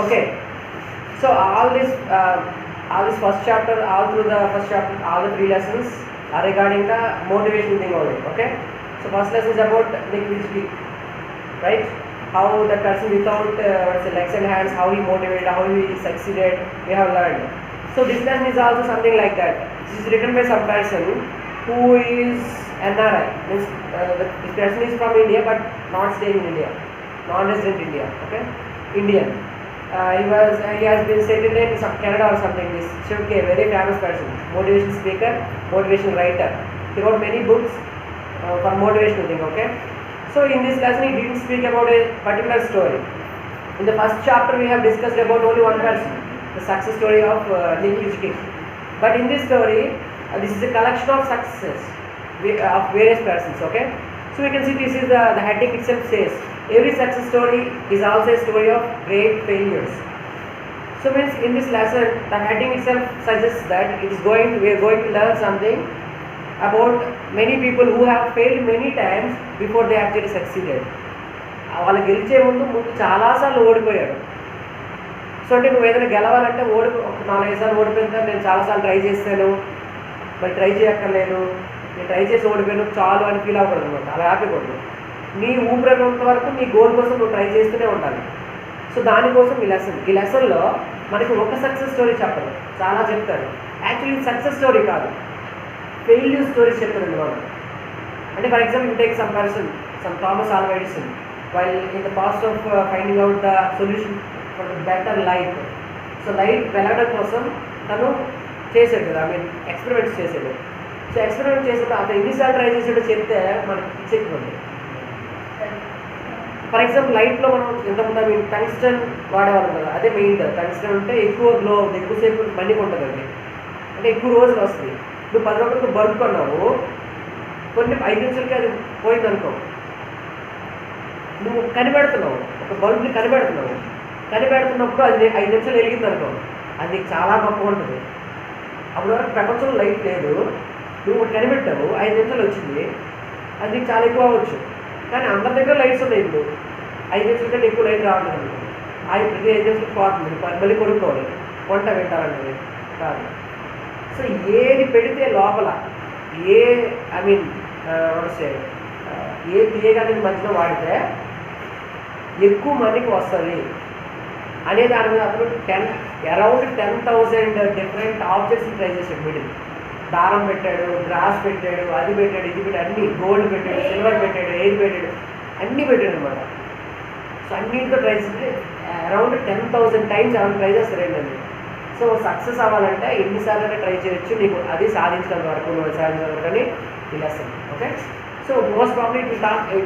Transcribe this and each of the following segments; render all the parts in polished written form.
Okay, so all this first chapter, all through the first chapter, all the 3 lessons are regarding the motivation thing only. Okay, so first lesson is about liquidity, right? How the person without legs and hands, how he motivated, how he succeeded, we have learned. So this lesson is also something like that. This is written by some person who is NRI, means this person is from India but not staying in India, non-resident India. Okay, Indian. He has been settled in some Canada or something. This Shiv K, very famous person, motivation speaker, motivation writer. He wrote many books for motivational thing. Okay, so in this lesson he didn't speak about a particular story. In the first chapter we have discussed about only one person, the success story of Nick Vujicic. But in this story, this is a collection of successes of various persons. Okay, so we can see this is the heading itself says every success story is also a story of great failures. So means in this lesson the heading itself suggests that we are going to learn something about many people who have failed many times before they actually succeeded. వాళ్ళు గెలిచే ముందు చాలాసార్లు ఓడిపోయాడు. So అంటే నువ్వు ఏదైనా గెలవాలంటే ఒక 4-5 సార్లు ఓడిపోయిన తర్వాత నేను చాలాసార్లు ట్రై చేస్తాను, మరి ట్రై చేయక్కర్లేదు, నేను ట్రై చేసి ఓడిపోయాను చాలు అని ఫీల్ అవ్వకూడదు అనమాట. అలా ఆపకూడదు. నీ ఊపిరినంత వరకు నీ గోల్ కోసం నువ్వు ట్రై చేస్తూనే ఉండాలి. సో దానికోసం ఈ లెసన్లో మనకి ఒక సక్సెస్ స్టోరీ చెప్పరు, చాలా చెప్తారు. యాక్చువల్లీ సక్సెస్ స్టోరీ కాదు, ఫెయిల్యూర్ స్టోరీస్ చెప్తారండి మనం. అంటే for example take some person, some Thomas Alva Edison, while in the process of finding out the solution for the better light. So light వెలగడం కోసం తను చేసాడు కదా, ఐ మీన్ ఎక్స్పెరిమెంట్స్ చేసాడు. సో ఎక్స్పెరిమెంట్ చేసినప్పుడు అతను ఎన్నిసార్లు ట్రై చేసాడో చెప్తే మనకి పిచ్చెక్కిపోతుంది. ఫర్ ఎగ్జాంపుల్ లైట్లో మనం ఎంతమంది టంగ్స్టన్ వాడేవాళ్ళం కదా, అదే మెయిన్ కదా. టంగ్స్టన్ అంటే ఎక్కువ గ్లో అవుతుంది, ఎక్కువసేపు మన్నిక ఉంటుందండి, అంటే ఎక్కువ రోజులు వస్తుంది. నువ్వు 10 రూపాయలకు బల్బ్ కొన్నావు, కొన్ని 5 నిమిషాలకి అది పోయింది అనుకో. నువ్వు కనిపెడుతున్నావు, ఒక బల్బ్ని కనిపెడుతున్నప్పుడు అది 5 నిమిషాలు వెలిగింది అనుకో, అది నీకు చాలా గొప్పగా ఉంటుంది. అప్పుడు వరకు ప్రపంచంలో లైట్ లేదు, నువ్వు కనిపెట్టావు, 5 నిమిషాలు వచ్చింది, అది నీకు చాలా ఎక్కువ అవ్వచ్చు. కానీ అందరి దగ్గర లైట్స్ ఉన్నాయి, ఇప్పుడు 5 నిమిషాల కంటే ఎక్కువ లైట్ రావట్లేదు. ప్రతి 5 నిమిషాలు పోతుంది, మళ్ళీ కొనుక్కోవాలి, వంట పెట్టాలంటే కాదు. సో ఏది పెడితే లోపల ఐ మీన్ ఏ తీయగా అనేది మధ్యలో వాడితే ఎక్కువ మనీకి వస్తుంది అనే దాని మీద అతను అరౌండ్ 10,000 డిఫరెంట్ ఆబ్జెక్ట్స్ని ట్రై చేశాడు. మిడిల్ దారం పెట్టాడు, గ్రాస్ పెట్టాడు, అది పెట్టాడు, ఇది పెట్టాడు, అన్ని గోల్డ్ పెట్టాడు, సిల్వర్ పెట్టాడు, ఎయిర్ పెట్టాడు, అన్నీ పెట్టాడు అనమాట. సో అన్నింటితో ట్రై చేస్తే అరౌండ్ 10,000 టైమ్స్ అలా ట్రై చేస్తారండి. సో సక్సెస్ అవ్వాలంటే ఎన్నిసార్లు ట్రై చేయొచ్చు, నీకు అది సాధించడం వరకు నువ్వు సాధించడం వరకు అని ఈ lesson. Okay, so most probably it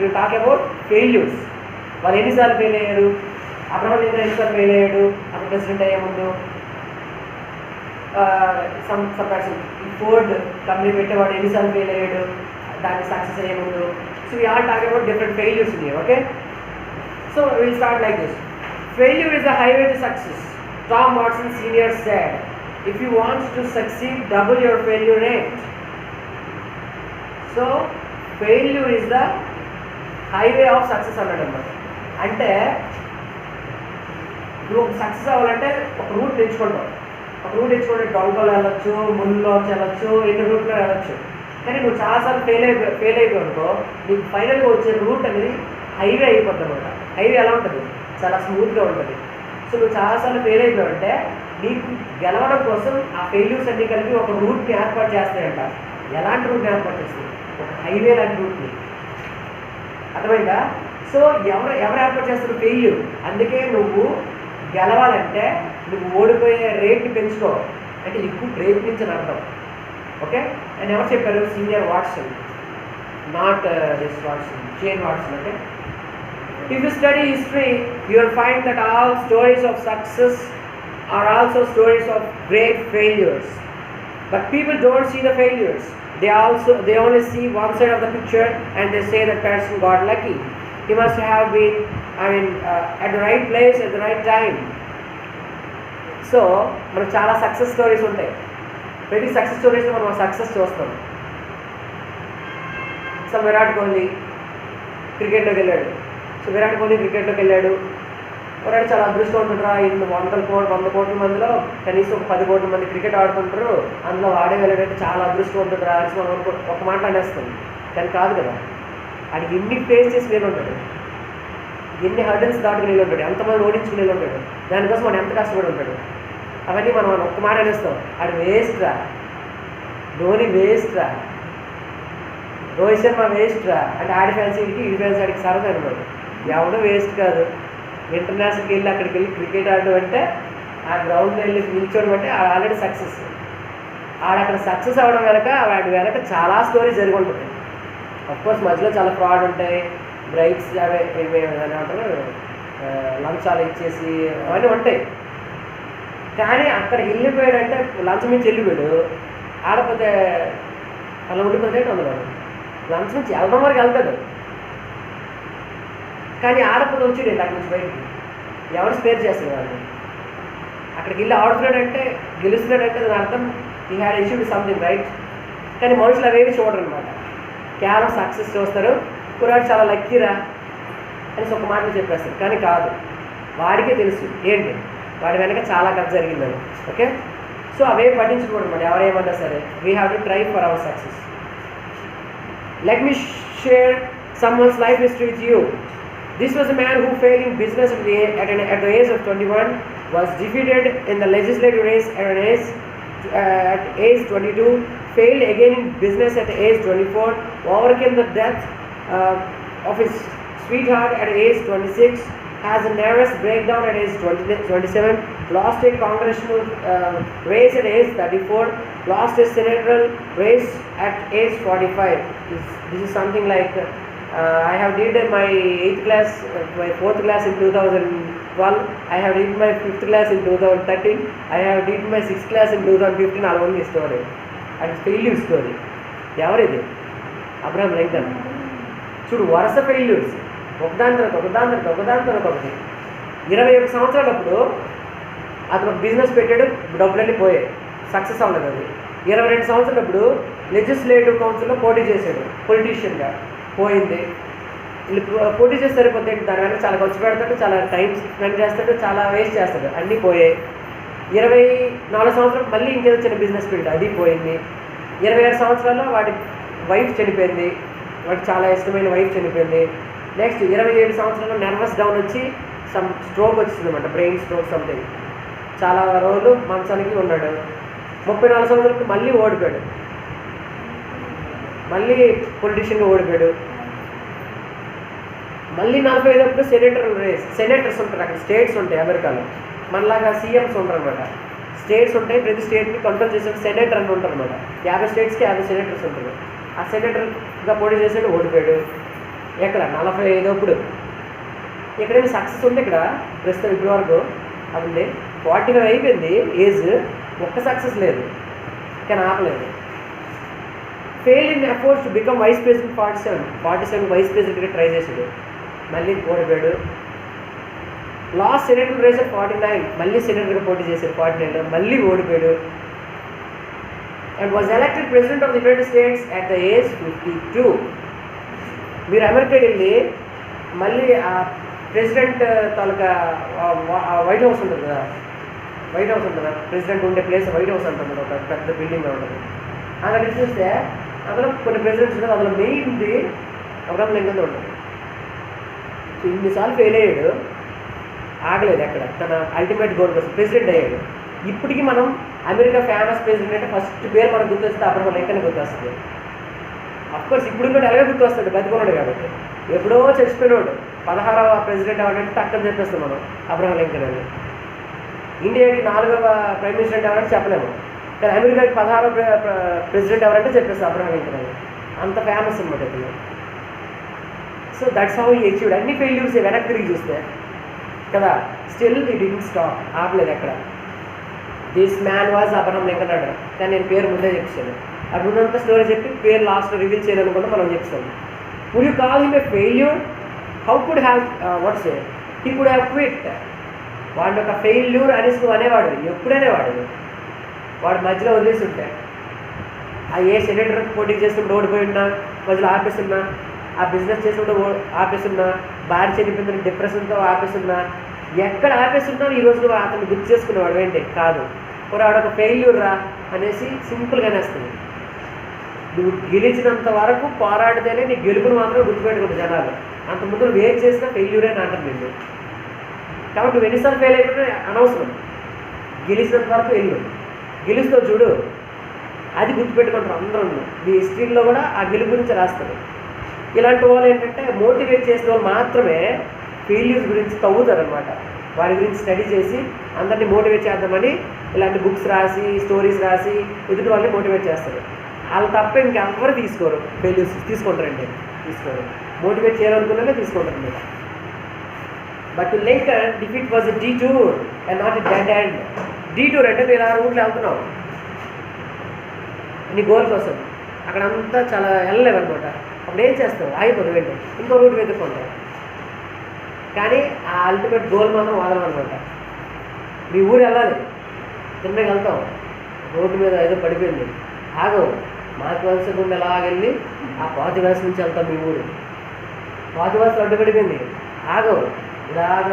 will talk about failures. వాళ్ళు ఎన్నిసార్లు ఫెయిల్ అయ్యారు, అబ్రహం లింకన్ ఎన్నిసార్లు ఫెయిల్ అయ్యాడు అప్పుడు ప్రెసిడెంట్ అయ్యే ముందు, సమ్ పర్సన్ ఈ ఫోర్డ్ కంపెనీ పెట్టేవాడు ఎన్నిసార్లు ఫెయిల్ అయ్యాడు దాన్ని సక్సెస్ అయ్యే ముందు. So we all talk about different failures in here. Okay, so will start like this. Failure is the highway to success. Tom Watson Sr. said, if you want to succeed, double your failure rate. So failure is the highway of success అన్నాడు అన్నమాట. అంటే నువ్వు success అవ్వాలంటే ఒక route ఎంచుకుంటే డొంకలో వెళ్ళొచ్చు, ముళ్ళలో వెళ్ళొచ్చు, ఎన్ని రూట్లో వెళ్ళొచ్చు. కానీ నువ్వు చాలాసార్లు ఫెయిల్ అయిపోయి అనుకో, నీకు ఫైనల్గా వచ్చే రూట్ అనేది హైవే అయిపోద్ది అనమాట. హైవే ఎలా ఉంటుంది, చాలా స్మూత్గా ఉంటుంది. సో నువ్వు చాలాసార్లు ఫెయిల్ అయిపోయావంటే నీకు గెలవడం కోసం ఆ ఫెయిల్యూర్స్ అన్నీ కలిపి ఒక రూట్ని ఏర్పాటు చేస్తాయంట. ఎలాంటి రూట్ని ఏర్పాటు చేస్తాయి, ఒక హైవే లాంటి రూట్ని. అర్థమైందా? సో ఎవరు ఏర్పాటు చేస్తారు, ఫెయిల్యూర్. అందుకే నువ్వు గెలవాలంటే నువ్వు ఓడిపోయే రేట్ని పెంచుకో, అంటే ఎక్కువ ప్రయత్నించని అర్థం. ఓకే, అండ్ ఎవరు చెప్పారు, senior Watson, not this Watson, Jane Watson. అంటే if you study history, you will find that all stories of success are also stories of great failures. But people don't see the failures. They only see one side of the picture and they say that person got lucky. He must have been, at the right place at the right time. So, మనకు చాలా success stories ఉంటాయి. ప్రతి success స్టోరీస్లో మనం success చూస్తాం. So Virat Kohli క్రికెట్లోకి వెళ్ళాడు. So Virat Kohli క్రికెట్లోకి వెళ్ళాడు, ఒకటి చాలా అదృష్టవంతుడురా, ఇన్ని 100 కోట్ల మందిలో కనీసం 10 కోట్ల మంది క్రికెట్ ఆడుతుంటారు, అందులో ఆడే వెళ్ళాడంటే చాలా అదృష్టవంతుడురా అని మనం ఒక మాట అనేస్తాం. కానీ కాదు కదా, అది ఎన్ని ఫేస్ చేసి నేను ఉంటాడు, ఎన్ని హర్డల్స్ దాటుకుని నేను ఉంటాడు, ఎంతమంది ఓడించుకుని నేను ఉంటాడు, దానికోసం మనం ఎంత కష్టపడి ఉంటాడు. అవన్నీ మనం ఒక్క మాట అనేస్తాం, అది వేస్ట్ రా, ధోని వేస్ట్ రా, రోహిత్ శర్మ వేస్ట్ రా అంటే ఆడి ఫ్యాన్స్ ఇంటికి ఈ ఫ్యాన్స్ ఆడికి సరదా అనమాట. ఎవడో వేస్ట్ కాదు. ఇంటర్నేషనల్కి వెళ్ళి అక్కడికి వెళ్ళి క్రికెట్ ఆడడం అంటే, ఆ గ్రౌండ్లో వెళ్ళి నిల్చోవడం అంటే ఆల్రెడీ సక్సెస్. అక్కడ సక్సెస్ అవ్వడం వెనక వాడి వెనక చాలా స్టోరీ జరిగి ఉంటుంది. అఫ్కోర్స్ మధ్యలో చాలా ఫ్రాడ్ ఉంటాయి, బ్రైక్స్ అవే ఏమంటారు లంచాలు ఇచ్చేసి అవన్నీ ఉంటాయి. కానీ అక్కడ వెళ్ళిపోయాడంటే లంచం నుంచి వెళ్ళిపోయాడు, ఆడపోతే అలా ఉండిపోతే అందులో లంచం నుంచి వెళ్ళడం వరకు వెళ్తాడు. కానీ ఆడపోతే వచ్చాడు అక్కడి నుంచి బయటికి, ఎవరు స్పేర్ చేస్తారు వాళ్ళు. అక్కడికి వెళ్ళి ఆడుతున్నాడంటే గెలుస్తున్నాడంటే దాని అర్థం ఈ హ్యాడ్ ఇష్యూడ్ సంథింగ్ రైట్. కానీ మనుషులు అవేవి చూడరు అనమాట, కేవలం సక్సెస్ చూస్తారు. కురాడు చాలా లక్కీరా అని ఒక మాటలు చెప్పేస్తారు. కానీ కాదు, వాడికే తెలుసు ఏంటి వాడి వెనక చాలా కథ జరిగిందని. ఓకే, సో అవే పట్టించుకోవడం అనమాట ఎవరేమన్నా సరే. We have to try for our success. Let me share someone's life history with you. This was a man who failed in business at the age of 21, was defeated in the legislative race at age 22, failed again in business at age 24, overcame the death of his sweetheart at age 26, has a nervous breakdown at age 27, lost a congressional race at age 34, lost a senatorial race at age 45. This is something like I have did my 8th class, my 4th class in 2012. I have did my 5th class in 2013. I have did my 6th class in 2015. All only story. And failure story. ఎవరిది? Abraham Lincoln. చూడు వరుస failures, ఒకదాని తర్వాత ఒకటి. 21 సంవత్సరాలప్పుడు అతను business పెట్టాడు, డబ్బులన్నీ పోయాయి, సక్సెస్ అవ్వలేదు అది. 22 సంవత్సరాలప్పుడు లెజిస్లేటివ్ కౌన్సిల్లో పోటీ చేశాడు పొలిటీషియన్గా, పోయింది. పోటీ చేసి సరిపోతే దాని వెనక చాలా ఖర్చు పెడతాడు, చాలా టైం స్పెండ్ చేస్తాడు, చాలా వేస్ట్ చేస్తాడు, అన్నీ పోయాయి. 24 సంవత్సరాలు మళ్ళీ ఇంకేదో చిన్న బిజినెస్ పెట్టాడు, అది పోయింది. 27 సంవత్సరాల్లో వాడి వైఫ్ చనిపోయింది, వాడికి చాలా ఇష్టమైన వైఫ్ చనిపోయింది. నెక్స్ట్ 27 సంవత్సరాల్లో నర్వస్ డౌన్ వచ్చి స్ట్రోక్ వచ్చిందన్నమాట, బ్రెయిన్ స్ట్రోక్ సంథింగ్. చాలా రోజులు మంచానికి ఉన్నాడు. 34 సంవత్సరాలకు మళ్ళీ ఓడిపోయాడు, మళ్ళీ పొలిటీషియన్గా ఓడిపోయాడు. మళ్ళీ 45 సెనేటర్స్ ఉంటారు, అక్కడ స్టేట్స్ ఉంటాయి అమెరికాలో, మనలాగా సీఎంస్ ఉంటారు అనమాట. స్టేట్స్ ఉంటాయి, ప్రతి స్టేట్ని కంట్రోల్ చేసే సెనేటర్ అని ఉంటారు అనమాట. 50 స్టేట్స్కి 50 సెనేటర్స్ ఉంటారు. ఆ సెనేటర్గా పోటీ చేసాడు, ఓడిపోయాడు. ఎక్కడ 45 ఎక్కడైనా సక్సెస్ ఉంది ఇక్కడ ప్రస్తుతం ఇప్పటి వరకు అది ఉంది. 45 అయిపోయింది ఏజ్, ఒక్క సక్సెస్ లేదు, కానీ ఆపలేదు. Fail in efforts to become vice president 47 vice ప్రెసిడెంట్గా ట్రై చేశాడు, మళ్ళీ ఓడిపోయాడు. లాస్ట్ సెనేటర్ రేస్ 49, మళ్ళీ సెనేటర్గా పోటీ చేశాడు 49లో, మళ్ళీ ఓడిపోయాడు. And was elected president of the United states at the age 52. మీరు అమెరికా వెళ్ళి మళ్ళీ ఆ ప్రెసిడెంట్ తాలూకా వైట్ హౌస్ ఉంటుంది కదా, వైట్ హౌస్ ఉంటుంది, ప్రెసిడెంట్ ఉండే ప్లేస్ వైట్ హౌస్ అంటుంది, ఒక పెద్ద బిల్డింగ్ ఉంటుంది. అక్కడ చూస్తే అందులో కొన్ని ప్రెసిడెంట్స్ ఉంటుంది, అందులో మెయిన్ది అబ్రహం లింకన్ ఉంటుంది. ఇన్నిసార్లు ఫెయిల్ అయ్యాడు, ఆగలేదు ఎక్కడ, తన అల్టిమేట్ గోల్ కోసం ప్రెసిడెంట్ అయ్యాడు. ఇప్పటికీ మనం అమెరికా ఫేమస్ ప్రెసిడెంట్ అంటే ఫస్ట్ పేరు మనకు గుర్తొస్తే అబ్రహం లింకన్ గుర్తొస్తుంది. అఫ్కోర్స్ ఇప్పుడు కూడా ఎలాగే గుర్తొస్తాడు, బతికున్నాడు కాబట్టి. ఎప్పుడో చచ్చిపోయినాడు 16వ ప్రెసిడెంట్ ఎవరంటే టక్కని చెప్పేస్తాం మనం అబ్రహం లింకన్ అని. ఇండియాకి 4వ ప్రైమ్ మినిస్టర్ ఎవరంటే చెప్పలేము, కానీ అమెరికాకి 16వ ప్రెసిడెంట్ ఎవరంటే చెప్పేస్తాం అబ్రహం లింకన్ అని. అంత ఫేమస్ అనమాట ఇప్పుడు. So that's how he achieved. అన్ని ఫెయిల్యూర్స్ వెనక్కి తిరిగి చూస్తే కదా, స్టిల్ హీ డిడ్ంట్ స్టాప్, ఆపలేదు ఎక్కడ. This man was Abraham Lincoln అన్నాడు, కానీ నేను పేరు ముందే చెప్పాను. అది ఉన్నంత స్టోరీ చెప్పి పేరు లాస్ట్లో రివీల్ చేయాలనుకుంటే మనం చెప్తాం. Would you call him a failure? How could have what's he could have quit. వాడిని ఒక ఫెయిల్యూర్ అనేసి నువ్వు అనేవాడు, ఎప్పుడనేవాడు వాడు మధ్యలో వదిలేసి ఉంటే. ఆ ఏ సెనేటర్ పోటీ చేస్తుంటే ఓడిపోయి ఉన్నా, మధ్యలో ఆపేస్తున్నా, ఆ బిజినెస్ చేస్తుంటే ఆపేస్తున్నా, భార్య చనిపోయిందని డిప్రెషన్తో ఆపేస్తున్నా, ఎక్కడ ఆపేస్తుంటావు ఈ రోజు అతను గుర్తు చేసుకునేవాడు ఏంటి కాదు, మరి ఆడొక ఫెయిల్యూర్ రా అనేసి సింపుల్గా అనేస్తుంది. నువ్వు గెలిచినంత వరకు పోరాడితేనే నీ గెలుపును మాత్రం గుర్తుపెట్టుకుంటు జనాలు. అంత ముందు నువ్వు ఏం చేసినా ఫెయిల్యూరే అని అంటారు నిన్ను. కాబట్టి నువ్వు ఎన్నిసార్లు ఫెయిల్ అయిపోయినా అనవసరం, గెలిచినంత వరకు వెళ్ళు, గెలుస్తావు చూడు, అది గుర్తుపెట్టుకుంటారు అందరూ. మీ హిస్టరీలో కూడా ఆ గెలుపు గురించి రాస్తారు. ఇలాంటి వాళ్ళు ఏంటంటే మోటివేట్ చేసిన వాళ్ళు మాత్రమే ఫెయిల్యూర్స్ గురించి తవ్వుతారు అనమాట. వారి గురించి స్టడీ చేసి అందరినీ మోటివేట్ చేద్దామని ఇలాంటి బుక్స్ రాసి స్టోరీస్ రాసి ఎదుటి వాళ్ళని మోటివేట్ చేస్తారు. వాళ్ళు తప్ప ఇంకెవ్వరు తీసుకోరు, ఫెయిల్యూర్స్ తీసుకుంటారండి, తీసుకోరు. మోటివేట్ చేయాలనుకున్నానే తీసుకుంటారు మీరు. But Lincoln defeat was a detour and not a dead end. Detour అంటే మీరు ఆ రూట్లో వెళ్తున్నావు నీ గోల్ కోసం, అక్కడ అంతా చాలా వెళ్ళలేవు అనమాట. అప్పుడు ఏం చేస్తావు, ఆగిపోతావు, వెళ్ళి ఇంకో రూట్ వెతుక్కుంటావు. కానీ ఆ అల్టిమేట్ గోల్ మాత్రం వదలమన్నమాట. మీ ఊరు వెళ్ళాలి, తిన్నకి వెళ్తాం, రోడ్డు మీద ఏదో పడిపోయింది, ఆగవు, మాకు వలస గుండె అలాగెళ్ళి ఆ పాతివలస నుంచి వెళ్తాం. మీ ఊరు పాతివలస అడ్డు పడిపోయింది, ఆగవు, ఇలాగ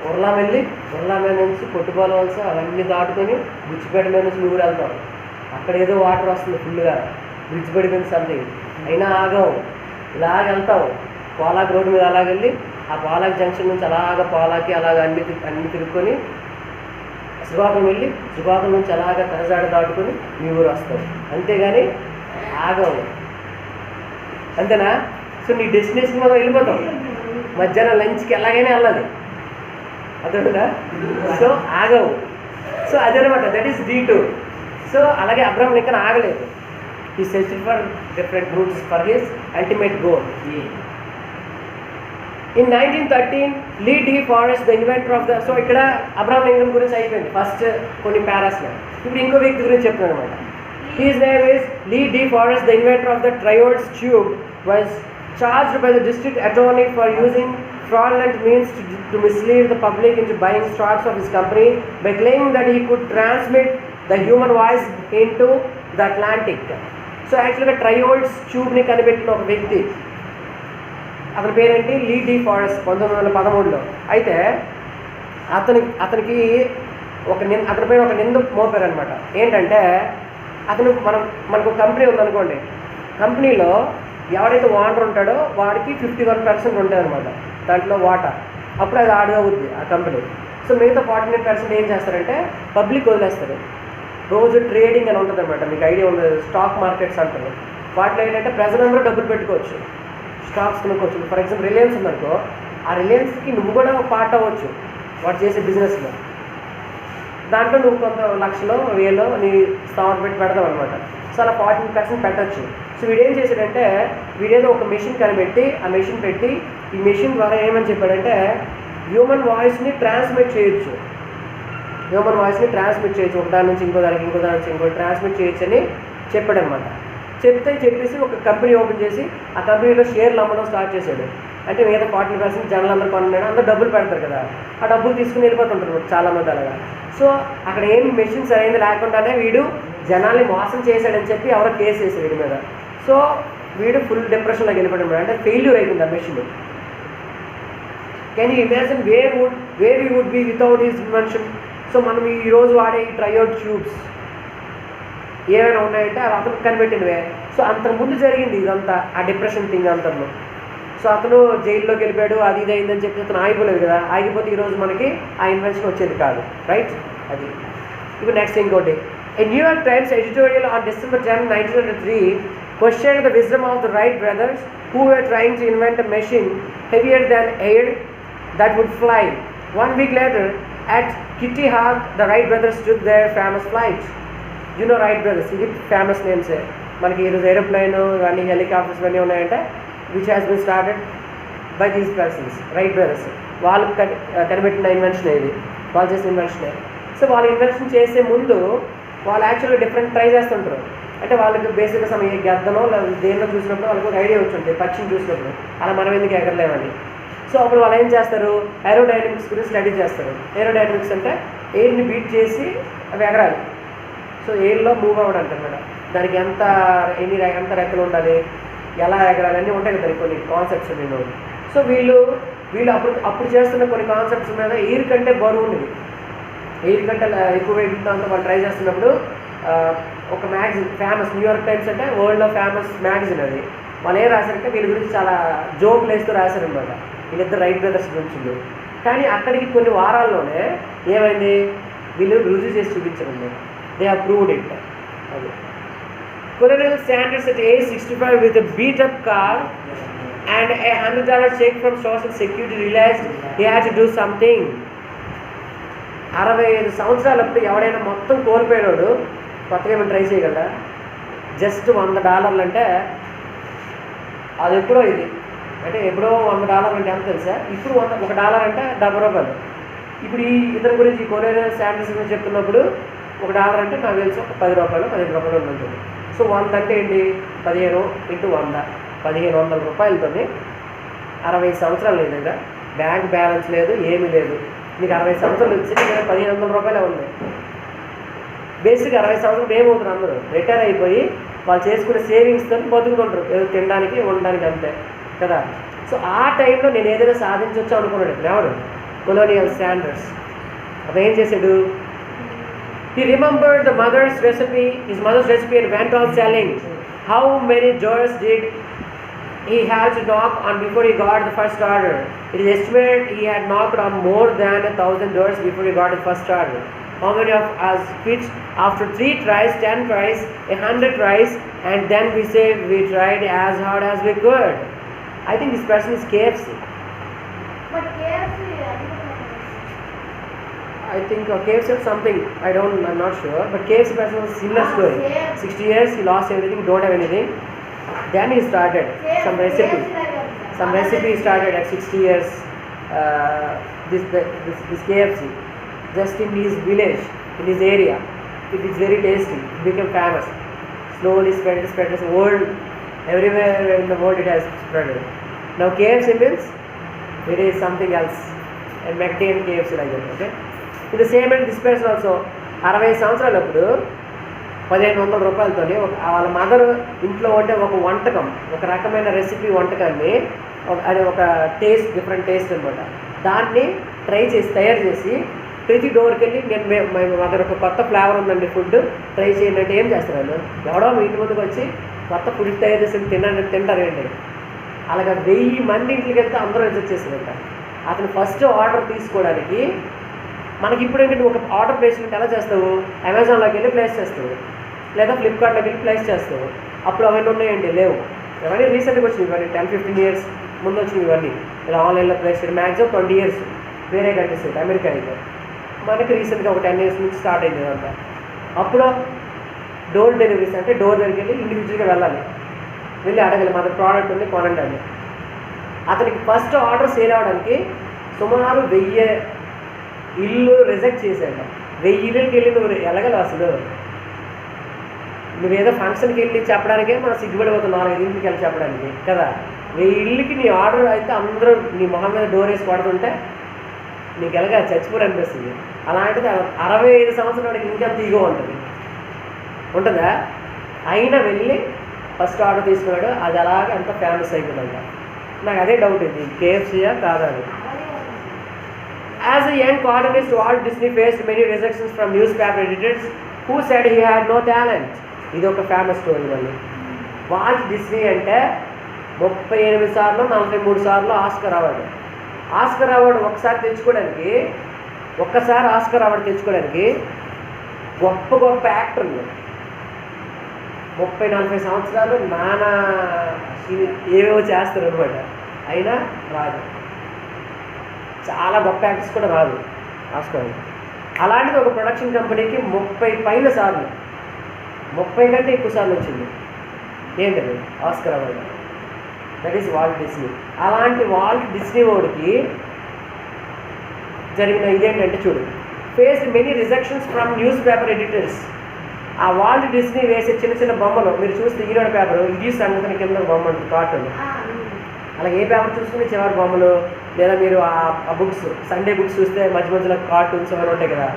ఉర్లా వెళ్ళి ఉర్లా మీద నుంచి పొట్టుపాల వలస అవన్నీ దాటుకొని బుచ్చిపేట మీద నుంచి ఊరు వెళ్తాం. అక్కడ ఏదో వాటర్ వస్తుంది ఫుల్గా, బ్రిడ్జ్ పడిపోయింది సంథింగ్, అయినా ఆగవు, ఇలాగ వెళ్తావు. పోలాకి రోడ్డు మీద అలాగెళ్ళి ఆ పోలాకి జంక్షన్ నుంచి అలాగ పోలాకి అలాగ అన్ని తిరుక్కొని శ్రీకాకుళం వెళ్ళి శ్రీకాకుళం నుంచి అలాగ కరజాడ దాటుకొని మీ ఊరు వస్తావు. అంతేగాని ఆగవు, అంతేనా? సో నీ డెస్టినేషన్ మనం వెళ్ళిపోతాం. మధ్యాహ్నం లంచ్కి ఎలాగైనా వెళ్ళాలి, అర్థమైందా? సో ఆగవు. సో అదనమాట, దట్ ఈస్ D2. సో అలాగే అబ్రహం లింకన్ ఆగలేదు. ఈ search for different routes for his ultimate goal. In 1913, Lee D. Forrest, the inventor of the... so ఇక్కడ అబ్రహం లింకన్ గురించి అయిపోయింది ఫస్ట్ కొన్ని పారాస్లో. ఇప్పుడు ఇంకో వ్యక్తి గురించి చెప్తున్నాను అనమాట. His name is Lee D. Forrest, the inventor of the triodes tube, was charged by the district attorney for using fraudulent means to mislead the public into buying stocks of his company by claiming that he could transmit the human voice into the Atlantic. So యాక్చువల్గా ట్రయోడ్స్ ట్యూబ్ని కనిపెట్టిన ఒక వ్యక్తి, అతని పేరేంటి, లీ D forest, 1913లో. అయితే అతనికి అతని పైన ఒక నింద మోపారు అనమాట. ఏంటంటే మనకు ఒక కంపెనీ ఉందనుకోండి, కంపెనీలో ఎవరైతే ఓనర్ ఉంటాడో వాడికి 51% ఉంటుంది అనమాట దాంట్లో వాటా. అప్పుడు అది అవుద్ది ఆ కంపెనీ. సో మిగతా 49% ఏం చేస్తారంటే పబ్లిక్ వదిలేస్తారు. రోజు ట్రేడింగ్ అని ఉంటుంది అనమాట, మీకు ఐడియా ఉంది, స్టాక్ మార్కెట్స్ అంటారు. వాటిలో ఏంటంటే ప్రజలందరూ డబ్బులు పెట్టుకోవచ్చు, స్టాక్స్ కొనుక్కోవచ్చు. ఫర్ ఎగ్జాంపుల్ రిలయన్స్ ఉందనుకో, ఆ రిలయన్స్కి నువ్వు కూడా పార్ట్ అవ్వచ్చు వాడు చేసే బిజినెస్లో. దాంట్లో నువ్వు కొంత లక్షలో 1000 నీ స్థానం పెడతావు అనమాట. సో అలా 14% పెట్టచ్చు. సో వీడేం చేశాడంటే వీడేదో ఒక మెషిన్ కనిపెట్టి ఆ మెషిన్ పెట్టి ఈ మెషిన్ ద్వారా ఏమని చెప్పాడంటే హ్యూమన్ వాయిస్ని ట్రాన్స్మిట్ చేయొచ్చు, ఒక దాని నుంచి ఇంకో దానికి, ఇంకో దాని నుంచి ఇంకో ట్రాన్స్మిట్ చేయొచ్చు అని చెప్పాడనమాట. చెప్పేసి ఒక కంపెనీ ఓపెన్ చేసి ఆ కంపెనీలో షేర్లు అమ్మడం స్టార్ట్ చేశాడు. అంటే మిగతా 40% జనాలు అందరూ కొన్నాడు, అందరూ డబ్బులు పెడతారు కదా, ఆ డబ్బులు తీసుకుని వెళ్ళిపోతుంటారు చాలామంది అలాగా. సో అక్కడ ఏం మెషిన్ సరైనది లేకుండానే వీడు జనాల్ని మోసం చేశాడని చెప్పి ఎవరో కేసు వేసారు వీడి మీద. సో వీడు ఫుల్ డిప్రెషన్లోకి వెళ్ళిపోయాడు, అంటే ఫెయిల్యూర్ అయిపోయింది ఆ machine. Can you imagine where we would be without his invention? So మనం ఈరోజు వాడే ఈ ట్రయోడ్ ట్యూబ్స్ ఏమైనా ఉన్నాయంటే అవి అతను కనిపెట్టినవే. సో అంతకుముందు జరిగింది ఇదంతా, ఆ డిప్రెషన్ థింగ్ అంతలో. సో అతను జైల్లోకి వెళ్ళిపోయాడు, అది ఇది అయిందని చెప్పి అతను ఆగిపోలేదు కదా, ఆగిపోతే ఈరోజు మనకి ఆ ఇన్వెన్షన్ వచ్చేది కాదు, రైట్? అది. ఇప్పుడు నెక్స్ట్ ఇంకోటి, A New York Times editorial on December 10, 1903 questioned the wisdom of the Wright brothers who were trying to invent a machine heavier than air that would fly. 1 week later, at Kitty Hawk, the Wright brothers took their famous flight. You know Wright brothers, ఇది famous నేమ్సే మనకి. ఈరోజు aeroplane కానీ helicopters ఇవన్నీ ఉన్నాయంటే which has been started by these persons, right brothers. వాళ్ళు కనిపెట్టిన invention ఇది, వాళ్ళు చేసిన ఇన్వెన్షనే. సో వాళ్ళు ఇన్వెన్షన్ చేసే ముందు వాళ్ళు యాక్చువల్గా డిఫరెంట్ ట్రై చేస్తుంటారు. అంటే వాళ్ళకి బేసిక్గా గద్దనో లేదా దేన్నో చూసినప్పుడు వాళ్ళకి ఒక ఐడియా వచ్చి ఉంటుంది, పక్షిని చూసినప్పుడు అలా మనం ఎందుకు ఎగరలేమని. సో అప్పుడు వాళ్ళు ఏం చేస్తారు, ఏరోడైనమిక్స్ గురించి స్టడీ చేస్తారు. ఏరోడైనమిక్స్ అంటే ఎయిర్ని బీట్ చేసి అవి ఎగరాలి. సో ఎయిర్లో మూవ్ అవ్వడం అంటారు, దానికి ఎంత రెక్కలు ఉండాలి, ఎలా ఎగరాలి అన్నీ ఉంటాయి కదా కొన్ని కాన్సెప్ట్స్ నేను. సో వీళ్ళు వీళ్ళు అప్పుడు చేస్తున్న కొన్ని కాన్సెప్ట్స్ మీద ఎయిర్ కంటే బరువు ఉండేది, ఎయిర్ కంటే ఎక్కువ వెయిట్ ఉంటుందంతా వాళ్ళు ట్రై చేస్తున్నప్పుడు ఒక మ్యాగజిన్ ఫేమస్ న్యూయార్క్ టైమ్స్ అంటే వరల్డ్లో ఫేమస్ మ్యాగజిన్ అది, వాళ్ళు ఏం రాశారంటే వీళ్ళ గురించి చాలా జోకులు వేస్తూ రాశారనమాట, వీళ్ళిద్దరు రైట్ బ్రదర్స్ గురించి. కానీ అక్కడికి కొన్ని వారాల్లోనే ఏమైంది, వీళ్ళు రుజువు చేసి చూపించారు, దే హ్యావ్ ప్రూవ్డ్ ఇట్. అది Colonel Sanders at age 65 with a beat up car and a $100 check from Social Security realized he had to do something. 65 సంవత్సరాలప్పుడు ఎవడైనా మొత్తం కోల్పోయినాడు కొత్తగా ఏమైనా ట్రై చేయగలరా? జస్ట్ $100 అంటే అది ఎప్పుడో, ఇది అంటే ఎప్పుడో $100 అంటే ఎంత తెలుసా? ఇప్పుడు $1 అంటే $70. ఇప్పుడు ఈ ఇతని గురించి కొలోనల్ శాండర్స్ గురించి చెప్తున్నప్పుడు $1 అంటే నాకు తెలిసి ఒక ₹10 ₹15 ఉంటుంది. సో 100 అంటే ఏంటి, 15 × 100 1500 రూపాయలతో 65 సంవత్సరాలు లేదు కదా, బ్యాంక్ బ్యాలెన్స్ లేదు, ఏమీ లేదు, నీకు 60 సంవత్సరాలు వచ్చి 1500 రూపాయలే ఉంది. బేసిక్గా 60 సంవత్సరాలు ఏమవుతుంది, అందరూ రిటైర్ అయిపోయి వాళ్ళు చేసుకునే సేవింగ్స్తో బతుకుతుంటారు, ఏదో తినడానికి ఉండడానికి అంతే కదా. సో ఆ టైంలో నేను ఏదైనా సాధించవచ్చు అనుకున్నాడు ఎవరు, కొలోనియల్ శాండర్స్. అప్పుడు ఏం చేశాడు, he remembered his mother's recipe and went on selling. How many doors did he have to knock on before he got the first order? It is estimated he had knocked on more than 1,000 doors before he got the first order. How many of us quit after 3 tries, 10 tries, 100 tries, and then we say we tried as hard as we could? I think this person is KFC. But KFC, I think KFC or something, I'm not sure, but KFC person was similar story. 60 years he lost everything, don't have anything. Then he started some recipe he started at 60 years. This KFC, just in his village, in his area, it is very tasty. It became famous. Slowly spread as world, everywhere in the world it has spread. Now KFC means it is something else, and McDonald's KFC like that. Okay. In the same way, this person also 60 సంవత్సరాలప్పుడు 1500 రూపాయలతో వాళ్ళ mother ఇంట్లో ఉంటే ఒక వంటకం, ఒక రకమైన recipe వంటకాన్ని, అది ఒక టేస్ట్, డిఫరెంట్ టేస్ట్ అనమాట, దాన్ని తయారు చేసి ప్రతి డోర్కి వెళ్ళి నేను మా దగ్గర ఒక కొత్త ఫ్లేవర్ ఉందండి, ఫుడ్ ట్రై చేయండి అంటే ఏం చేస్తారు వాళ్ళు, ఎవడో మీ ఇంటి ముందుకు వచ్చి కొత్త ఫుడ్ తయారు చేసి తింటారేంటి. అలాగే 1000 మంది ఇంటికి వెళ్తే అందరూ రిజెక్ట్ చేశారంట. అతను ఫస్ట్ ఆర్డర్ తీసుకోవడానికి మనకి ఇప్పుడు ఏంటంటే ఒక ఆర్డర్ ప్లేస్ అంటే ఎలా చేస్తావు, అమెజాన్లోకి వెళ్ళి ప్లేస్ చేస్తావు, లేదా ఫ్లిప్కార్ట్లోకి వెళ్ళి ప్లేస్ చేస్తావు. అప్పుడు అవన్నీ ఉన్నాయండి, లేవు. ఇవన్నీ రీసెంట్గా వచ్చినాయి, ఇవన్నీ 10-15 years ముందు వచ్చినాయి ఇవన్నీ. ఇలా ఆన్లైన్లో ప్లేస్ చేయడం మ్యాక్సిమం 20 years వేరే కంట్రీస్, అమెరికా అయితే మనకి రీసెంట్గా ఒక 10 years నుంచి స్టార్ట్ అయింది ఇదంతా. అప్పుడు డోర్ డెలివరీస్ అంటే డోర్ దగ్గరికి వెళ్ళి ఇండివిజువల్గా వెళ్ళాలి, వెళ్ళి అడగాలి మన ప్రోడక్ట్ ఉంది కొనండి అని. అతనికి ఫస్ట్ ఆర్డర్ సేల్ అవ్వడానికి సుమారు 1000 ఇల్లు రిజెక్ట్ చేశాడు. 1000 ఇళ్ళకి వెళ్ళి నువ్వు వెళ్ళగలవు అసలు? నువ్వేదో ఫంక్షన్కి వెళ్ళి చెప్పడానికే మనం సిగ్గుపడిపోతున్నాం, 4-5 ఇంటికి వెళ్ళి చెప్పడానికి కదా. 1000 ఇళ్ళకి నీ ఆర్డర్ అయితే అందరూ నీ మొహం మీద డోర్ వేసి పడుతుంటే నీకు ఎలాగా చచ్చిపోరు అనిపిస్తుంది. అలాంటిది 65 సంవత్సరాలకి ఇంకా తీగో ఉంటుందా? అయినా వెళ్ళి ఫస్ట్ ఆర్డర్ తీసుకున్నాడు, అది అలాగే అంత ఫేమస్ అయిపోయిందంట. నాకు అదే డౌట్, ఇది కేఎఫ్సీయా కాదా అని. As a young cartoonist, Walt Disney faced many rejections from newspaper editors who said he had no talent. ఇది ఒక ఫేమస్ స్టోరీ. మళ్ళీ వాల్ట్ డిస్నీ అంటే 38 సార్లు 43 సార్లు ఆస్కర్ అవార్డు ఒక్కసారి తెచ్చుకోవడానికి, ఒక్కసారి ఆస్కర్ అవార్డు తెచ్చుకోవడానికి గొప్ప గొప్ప యాక్టర్లు 30-40 సంవత్సరాలు నానా ఏవేవో చేస్తారు అనమాట, అయినా రాదు. చాలా గొప్ప యాక్టర్స్ కూడా రాదు ఆస్కర్. అలాంటిది ఒక ప్రొడక్షన్ కంపెనీకి 30 పైన సార్లు, 30 కంటే ఎక్కువ సార్లు వచ్చింది. ఏంటది? Oscar award. That is Walt Disney. అలాంటి వాల్ట్ డిస్నీ వాడికి జరిగిన ఇదేంటంటే చూడు, faced many rejections from newspaper editors. ఆ వాల్ట్ డిస్నీ వేసే చిన్న చిన్న బొమ్మలు మీరు చూస్తే ఈనాడు పేపర్ ఇది సంగతి కింద బొమ్మ ఉంటుంది, కార్టూన్. అలాగే ఏ పేపర్ చూసుకుని చివరి బొమ్మలు, లేదా మీరు ఆ బుక్స్ సండే బుక్స్ చూస్తే మధ్య మధ్యలో కార్టూన్స్ అవన్నీ ఉంటాయి కదా.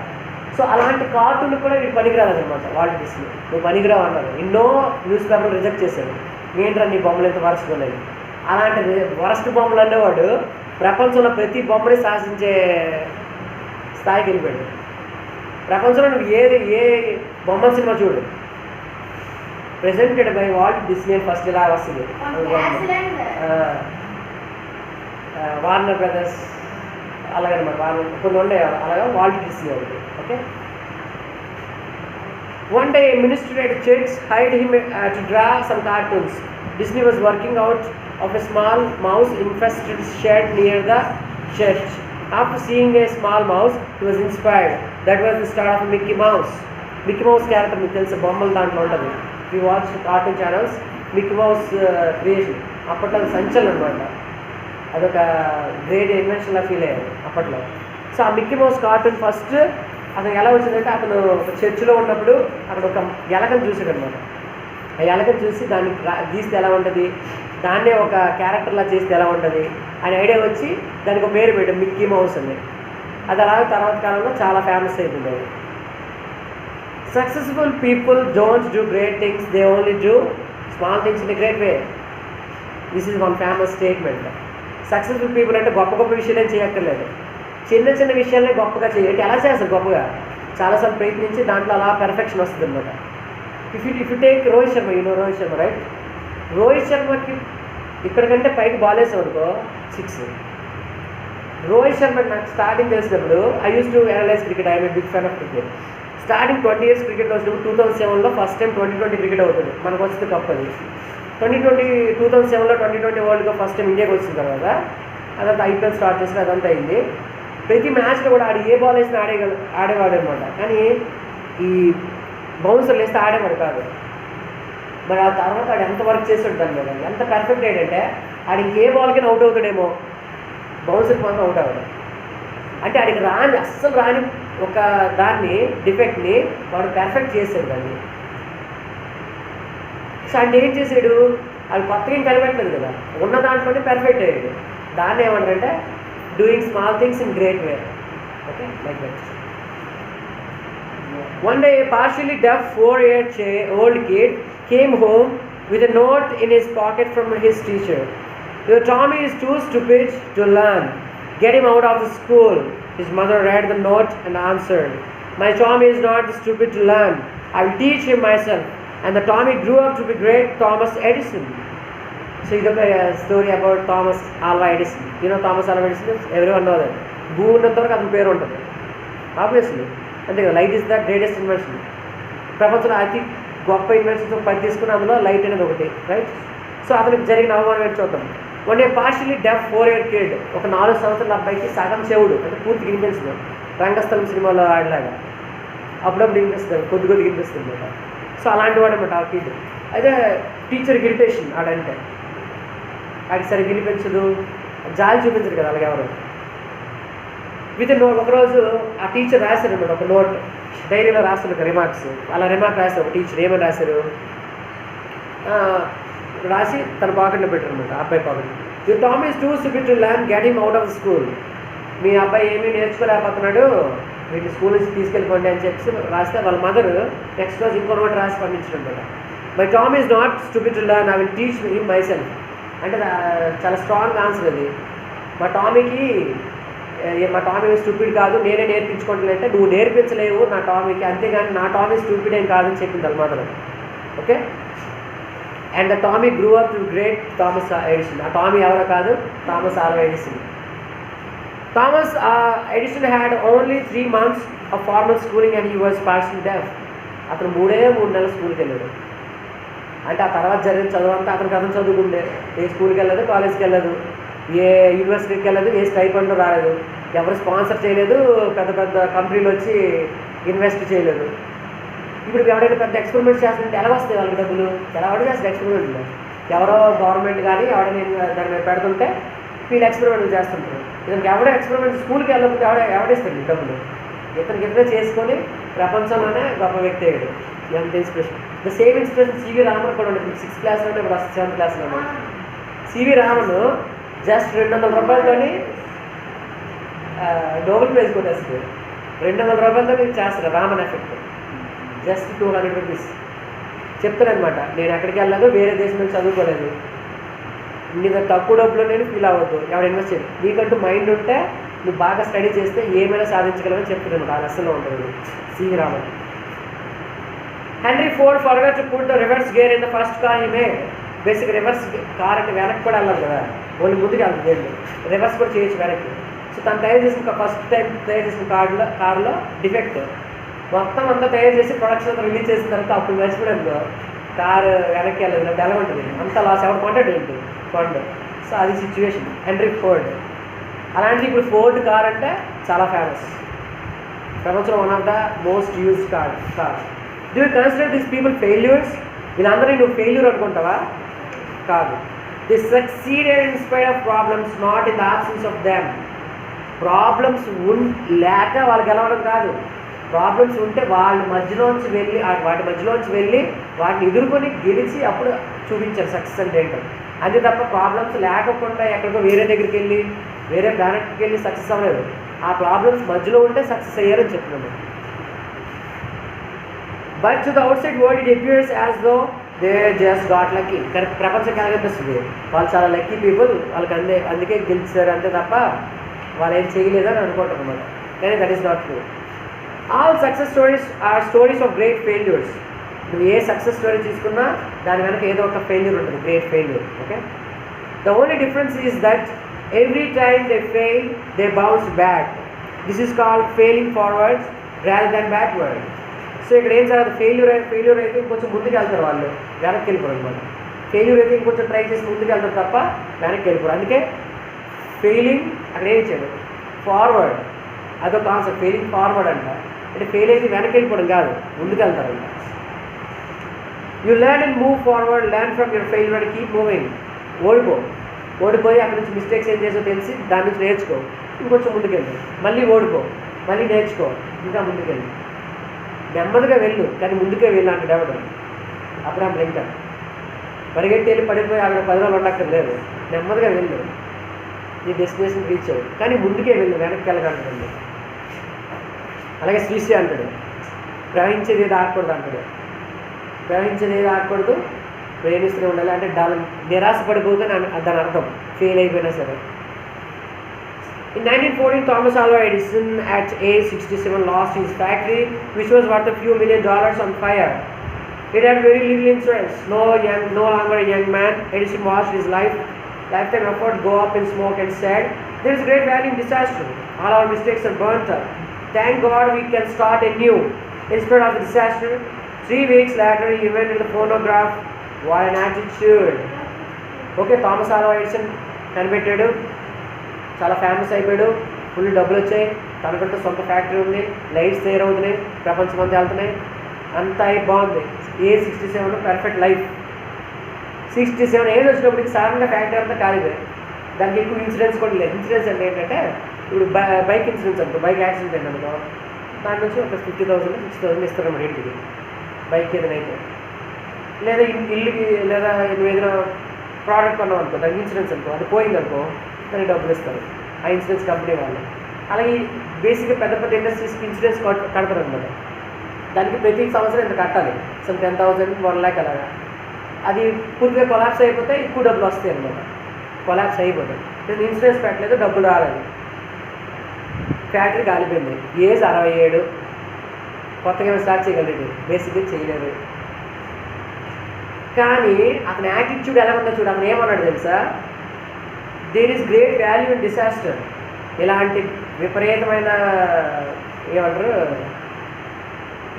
సో అలాంటి కార్టూన్ కూడా వీడు పనికిరాదనమాట. వాల్ట్ డిస్నీ నువ్వు పనికిరావు అన్నారు. ఎన్నో న్యూస్ పేపర్లు రిజెక్ట్ చేశారు. ఏంట్రా నీ బొమ్మలు ఎంత వరస్ట్ ఉన్నాయి. అలాంటి వరస్ట్ బొమ్మలు అనేవాడు ప్రపంచంలో ప్రతి బొమ్మని శాసించే స్థాయికి వెళ్ళిపోయాడు. ప్రపంచంలో నువ్వు ఏ బొమ్మల సినిమా చూడు, presented by Walt Disney first ఇలా వస్తుంది. వార్నర్ బ్రదర్స్ అలాగనమాట, కొన్ని ఉండే అలాగా వాల్ట్ డిస్నీ ఒకటి. Okay. One day, a minister at church hired him to draw some cartoons. Disney was working out of a small mouse-infested shed near the church. After seeing a small mouse, he was inspired. That was the start of Mickey Mouse. Mickey Mouse character మీకు తెలుసు, బొమ్మలు దాంట్లో ఉంటుంది. We watch cartoon channels. Mickey Mouse creation. అప్పట్లో అది సంచలనం అనమాట, అదొక గ్రేట్ ఇన్వెన్షన్లా ఫీల్ అయ్యారు అప్పట్లో. సో ఆ మిక్కీ మౌస్ కార్టూన్ ఫస్ట్ అతను ఎలా వచ్చిందంటే, అతను ఒక చర్చిలో ఉన్నప్పుడు అక్కడ ఒక ఎలకను చూసాడు అనమాట. ఆ ఎలకను చూసి దాన్ని గీస్తే ఎలా ఉంటుంది, దాన్నే ఒక క్యారెక్టర్లా చేస్తే ఎలా ఉంటుంది అని ఐడియా వచ్చి దానికి ఒక పేరు పెట్టాడు, మిక్కీ మౌస్ అని. అది అలాగే తర్వాత కాలంలో చాలా ఫేమస్ అయిపోయింది. Successful people don't do great things, they only do small things in a great way. This is one famous statement. Successful people అంటే గొప్ప గొప్ప విషయాలు ఏం చేయక్కర్లేదు, చిన్న చిన్న విషయాలనే గొప్పగా చేయాలి. ఎలా చేస్తారు గొప్పగా, చాలాసార్లు ప్రయత్నించి దాంట్లో అలా పెర్ఫెక్షన్ వస్తుంది అనమాట. If you take Rohit Sharma, Rohit Sharma right, Rohit శర్మకి ఇక్కడికంటే పైకి బాల్ వేసాం అనుకో 6. రోహిత్ శర్మకి నాకు స్టార్టింగ్ తెలిసినప్పుడు I use to analyse cricket, I'm a big fan of cricket. Starting 20 years cricket వచ్చినప్పుడు 2007లో ఫస్ట్ టైం 2020 క్రికెట్ అవుతుంది, మనకు వస్తుంది కప్. అది 2007లో 2020 వరల్డ్ కప్ ఫస్ట్ టైం ఇండియాకి వచ్చిన తర్వాత అదంతా ఐపీఎల్ స్టార్ట్ చేసిన అదంతా అయింది. ప్రతి మ్యాచ్లో కూడా ఆడు ఏ బాల్ వేసినా ఆడేవాడు అనమాట. కానీ ఈ బౌన్సర్లు వేస్తే ఆడేవాడు కాదు. మరి ఆ తర్వాత ఆడు ఎంత వర్క్ చేసాడు దాని మీద, ఎంత పర్ఫెక్ట్ అయ్యాడంటే ఆడు ఇంకే బాల్కైనా అవుట్ అవుతాడేమో, బౌన్సర్కి మాత్రం అవుట్ అవ్వడు. అంటే ఆడికి అస్సలు రాని ఒక దాన్ని డిఫెక్ట్ని వాడు పర్ఫెక్ట్ చేశాడు దాన్ని. సో అంటే ఏం చేశాడు, అది కొత్తగా ఏం కనిపెట్టలేదు కదా, ఉన్న దాంట్లోనే పర్ఫెక్ట్ అయ్యాడు. దాన్ని ఏమంటారంటే doing small things in great way. Okay, like that. One day, a partially deaf 4-year-old kid came home with a note in his pocket from his teacher. Your Tommy is too stupid to learn. Get him out of the school. His mother read the note and answered, My Tommy is not stupid to learn. I will teach him myself. And the Tommy grew up to be great Thomas Edison. So it's a story about Thomas Alva Edison. You know Thomas Alva Edison? Everyone knows that. భూమి ఉన్నంత వరకు అతని పేరు ఉంటుంది obviously. అంతే కదా, light is the greatest invention. ప్రపంచంలో అతి గొప్ప ఇన్వెన్షన్స్ 10 తీసుకుని అందులో లైట్ అనేది ఒకటి, రైట్. సో అతనికి జరిగిన అవమానం ఏంటి చూద్దాం. వన్ డే పార్షియలీ డెఫ్ 4-year kid, ఒక 4 సంవత్సరాల అబ్బాయికి సగం చెవుడు, అంటే పూర్తి వినిపిస్తుంది. రంగస్థలం సినిమాలో ఆడలాగా అప్పుడప్పుడు వినిపిస్తుంది, కొద్ది వినిపిస్తుంది అనమాట. సో అలాంటి వాడు అనమాట ఆ కిడ్. అయితే టీచర్కి ఇరిటేషన్ ఆడంటే, ఆడికి సరిగ్గా వినిపించదు, జాలి చూపించదు కదా అలాగే ఎవరు. విత్ నోట్ ఒకరోజు ఆ టీచర్ రాశారు అనమాట ఒక నోట్, డైరీలో రాస్తారు ఒక రిమార్క్స్. అలా రిమార్క్ రాశారు ఒక టీచర్. ఏమని రాశారు, రాసి తన పాకెట్లో పెట్టారు అనమాట, అబ్బాయి pocket. Your Tom is too stupid to learn, get him out of school. మీ అబ్బాయి ఏమీ నేర్చుకోలేకపోతున్నాడు, వీటి స్కూల్ నుంచి తీసుకెళ్ళిపోండి అని చెప్పి రాస్తే వాళ్ళ మదర్ నెక్స్ట్ రోజు ఇంకో నోట్ రాసి పంపించడం అనమాట. My Tom is not stupid to learn, I will teach him my self. అంటే చాలా స్ట్రాంగ్ ఆన్సర్ అది. మా టామీ స్టూపిడ్ కాదు, నేనే నేర్పించుకుంటున్నా అంటే నువ్వు నేర్పించలేవు నా టామీకి, అంతేగాని నా టామీ స్టూపిడ్ ఏం కాదని చెప్పింది వాళ్ళ mother. Okay. And the Tommy grew up to great Thomas Edison. ఆ టామీ ఎవరో కాదు, Thomas Alva Edison. Thomas Edison had only 3 months of formal schooling and he was partially deaf. అతను 3 నెలలు స్కూల్కి వెళ్ళాడు. అంటే ఆ తర్వాత జరిగిన చదువు అంతా అతను చదువుకుండే. ఏ స్కూల్కి వెళ్ళదు, కాలేజ్కి వెళ్ళదు, ఏ యూనివర్సిటీకి వెళ్ళదు, ఏ స్టైపెండ్ రాలేదు, ఎవరు స్పాన్సర్ చేయలేదు, పెద్ద పెద్ద కంపెనీలు వచ్చి ఇన్వెస్ట్ చేయలేదు. ఇప్పుడు ఎవరైనా పెద్ద ఎక్స్పెరిమెంట్స్ చేస్తుంటే ఎలా వస్తాయి వాళ్ళకి డబ్బులు, ఎలా చేస్తారు ఎక్స్పెరిమెంట్లు? ఎవరో గవర్నమెంట్ కానీ ఎవడైనా దాని మీద పెడుతుంటే వీళ్ళు ఎక్స్పెరిమెంట్లు చేస్తుంటారు. ఇతనికి ఎవడో ఎక్స్పెరిమెంట్ స్కూల్కి వెళ్ళకపోతే ఎవడేస్తాడు డబ్బులు? ఇతనికి ఇతనే చేసుకొని ప్రపంచంలోనే గొప్ప వ్యక్తి అయ్యాడు. ఎంత inspiration. The same inspiration CV Raman కూడా ఉండదు. 6th క్లాస్లోనే, ఇప్పుడు 7th క్లాస్లోనే. సివి రామన్ జస్ట్ 200 రూపాయలతోని నోబెల్ ప్రైజ్ కొట్టేస్తుంది. 200 రూపాయలతో చేస్తారు రామన్ ఎఫెక్ట్. Just 200 rupees. చెప్తారనమాట, నేను ఎక్కడికి వెళ్ళలేదు, వేరే దేశం నుంచి చదువుకోలేదు, నీ తక్కువ డబ్బులు నేను ఫీల్ అవ్వద్దు, ఎవరు ఇన్వెస్ట్ చేయదు. నీకంటూ మైండ్ ఉంటే నువ్వు బాగా స్టడీ చేస్తే ఏమైనా సాధించగలవని చెప్తున్నాను. ఆ లెసన్లో ఉంటుంది CV Raman. Henry Ford forgot to put the reverse gear in the first car he made. Basic reverse car అంటే వెనక్కి కూడా వెళ్ళాలి కదా, ఓన్లీ ముందుకు వెళ్తుంది గేర్లు, రివర్స్ కూడా చేయొచ్చు వెనక్కి. సో తను తయారు చేసిన ఫస్ట్ టైం తయారు చేసిన కార్లో డిఫెక్ట్ మొత్తం అంతా తయారు చేసి ప్రొడక్షన్ అంతా రిలీజ్ చేసిన తర్వాత అప్పుడు మర్చిపోయాను కారు వెనక్కి వెళ్ళదు, ఎలా ఉంటుంది అంత లాస్. ఎవరు కొంటాడు ఏంటి కొండ. సో అది సిచ్యువేషన్ హెన్రీ ఫోర్డ్. అలాంటి ఇప్పుడు ఫోర్డ్ కార్ అంటే చాలా ఫేమస్ ప్రపంచంలో, one of the most used car. Do you consider this people failures? వీళ్ళందరినీ నువ్వు ఫెయిల్యూర్ అనుకుంటావా? కాదు. The succeeded in spite of problems, not in the absence of them. Problems లేక వాళ్ళు గెలవడం కాదు, ప్రాబ్లమ్స్ ఉంటే వాళ్ళ మధ్యలోంచి వెళ్ళి వాటి మధ్యలోంచి వెళ్ళి వాటిని ఎదుర్కొని గెలిచి అప్పుడు చూపించారు సక్సెస్ అంటే ఏంటో. అంతే తప్ప ప్రాబ్లమ్స్ లేకుండా ఎక్కడికో వేరే దగ్గరికి వెళ్ళి వేరే ప్లానెట్కి వెళ్ళి సక్సెస్ అవ్వలేదు. ఆ ప్రాబ్లమ్స్ మధ్యలో ఉంటే సక్సెస్ అయ్యారని చెప్తున్నాను. But to the out side world it appears as though they just got lucky. కానీ ప్రపంచం కనిపిస్తుంది వాళ్ళు చాలా లక్కీ పీపుల్, వాళ్ళకి అందుకే గెలిచారు అంతే తప్ప వాళ్ళు ఏం చేయలేదని అనుకుంటారు అన్నమాట. కానీ that is not true. All success stories are stories of great failures. నువ్వు ఏ సక్సెస్ స్టోరీ తీసుకున్నా దాని వెనక ఏదో ఒక ఫెయిల్యూర్ ఉంటుంది, great failure. Okay, the only difference is that every time they fail they bounce back. This is called failing forward rather than backward. So ఇక్కడ ఏం జరగదు, ఫెయిల్యూర్ అయితే ఇంకొంచెం ముందుకు వెళ్తారు, వాళ్ళు వెనక్కి వెళ్ళిపోరు అనమాట. ఫెయిల్యూర్ అయితే ఇంకొంచెం ట్రై చేసి ముందుకు వెళ్తారు తప్ప వెనక్కి వెళ్ళిపోరు. అందుకే ఫెయిలింగ్ అక్కడ ఏం చేయడు, ఫార్వర్డ్ అదొక కాన్సెప్ట్. ఫెయిలింగ్ ఫార్వర్డ్ అంట, అంటే ఫెయిల్ అయితే వెనక్కి వెళ్ళిపోవడం కాదు, ముందుకు వెళ్తారంట. You learn and move forward, learn from your failure and keep moving. ఓడిపోయి అక్కడ నుంచి మిస్టేక్స్ ఏం చేసో తెలిసి దాని నుంచి నేర్చుకో, ఇంకొంచెం ముందుకెళ్ళు, మళ్ళీ ఓడిపో, మళ్ళీ నేర్చుకో, ఇంకా ముందుకెళ్ళి నెమ్మదిగా వెళ్ళు, కానీ ముందుకే వెళ్ళు అంటే ఎవడు అబ్రహాం లింకన్. పరిగెట్టి వెళ్ళి పడిపోయి అక్కడ 10 రోజులు ఉండక్కర్లేదు, నెమ్మదిగా వెళ్ళు, నీ డెస్టినేషన్ రీచ్ అవ్వు, కానీ ముందుకే వెళ్ళు, వెనక్కి వెళ్ళగలండి. అలాగే శ్రీశ్రీ అంటాడు, ప్రవహించేది ఏది ఆగకూడదు అంటాడు. ప్రవహించేది ఏది ఆగకూడదు, ప్రేమిస్తూనే ఉండాలి. అంటే నిరాశ పడిపోతే దాని అర్థం ఫెయిల్ అయిపోయినా సరే. In 1914, Thomas Alva Edison, at age 67, lost his factory, which was worth a few $1 million, on fire. It had very little insurance. No longer a young man, Edison watched his lifetime effort go up in smoke and said, "There is great value in disaster. All our mistakes are burnt up. Thank God we can start anew." In spite of the disaster, 3 weeks later, he invented the phonograph. What an attitude! Okay, Thomas Alva Edison కనిపెట్టాడు, చాలా famous అయిపోయాడు, full డబ్బులు వచ్చాయి, తనకంటూ సొంత factory ఉంది, lights తయారవుతున్నాయి, ప్రపంచం అంతా వెళ్తున్నాయి, అంతా బాగుంది. Age 67, perfect life. 67 ఏజ్ వచ్చినప్పటికి సాధారణంగా ఫ్యాక్టరీ అంతా కాలిపోయి, దానికి ఎక్కువ ఇన్సూరెన్స్ కూడా లేదు. ఇన్సూరెన్స్ అంటే ఏంటంటే ఇప్పుడు బైక్ ఇన్సూరెన్స్ అనుకో, బైక్ యాక్సిడెంట్ అయింది అనుకో, దాని నుంచి ఒక 50,000 60,000 ఇస్తారన్నమాట ఇంటికి, బైక్ ఏదైనా అయితే. లేదా ఇల్లుకి, లేదా నువ్వు ఏదైనా ప్రోడక్ట్ కొన్నావు అనుకో, దానికి ఇన్సూరెన్స్ అనుకో, అది పోయింది అనుకో, దానికి డబ్బులు ఇస్తారు ఆ ఇన్సూరెన్స్ కంపెనీ వాళ్ళు. అలాగే బేసిక్గా పెద్ద ఇండస్ట్రీస్కి ఇన్సూరెన్స్ కడతారు అనమాట. దానికి ప్రతి సంవత్సరం ఇంత కట్టాలి, సమ్ 10,000 1 lakh అలాగా. అది పూర్తిగా కొలాప్స్ అయిపోతే ఎక్కువ డబ్బులు వస్తాయి అనమాట. కొలాప్స్ అయిపోతాయి, నేను ఇన్సూరెన్స్ పెట్టలేదు, డబ్బులు రాలేదు, ఫ్యాక్టరీ కాలిపోయింది. ఏజ్ 67, కొత్తగా స్టార్ట్ చేయగలిగాడు, బేసిక్గా చేయలేదు. కానీ అతని యాటిట్యూడ్ ఎలా ఉందో చూడు. అతను ఏమన్నాడు తెలుసా, there is great value in disaster. ఇలాంటి విపరీతమైన ఏమంటారు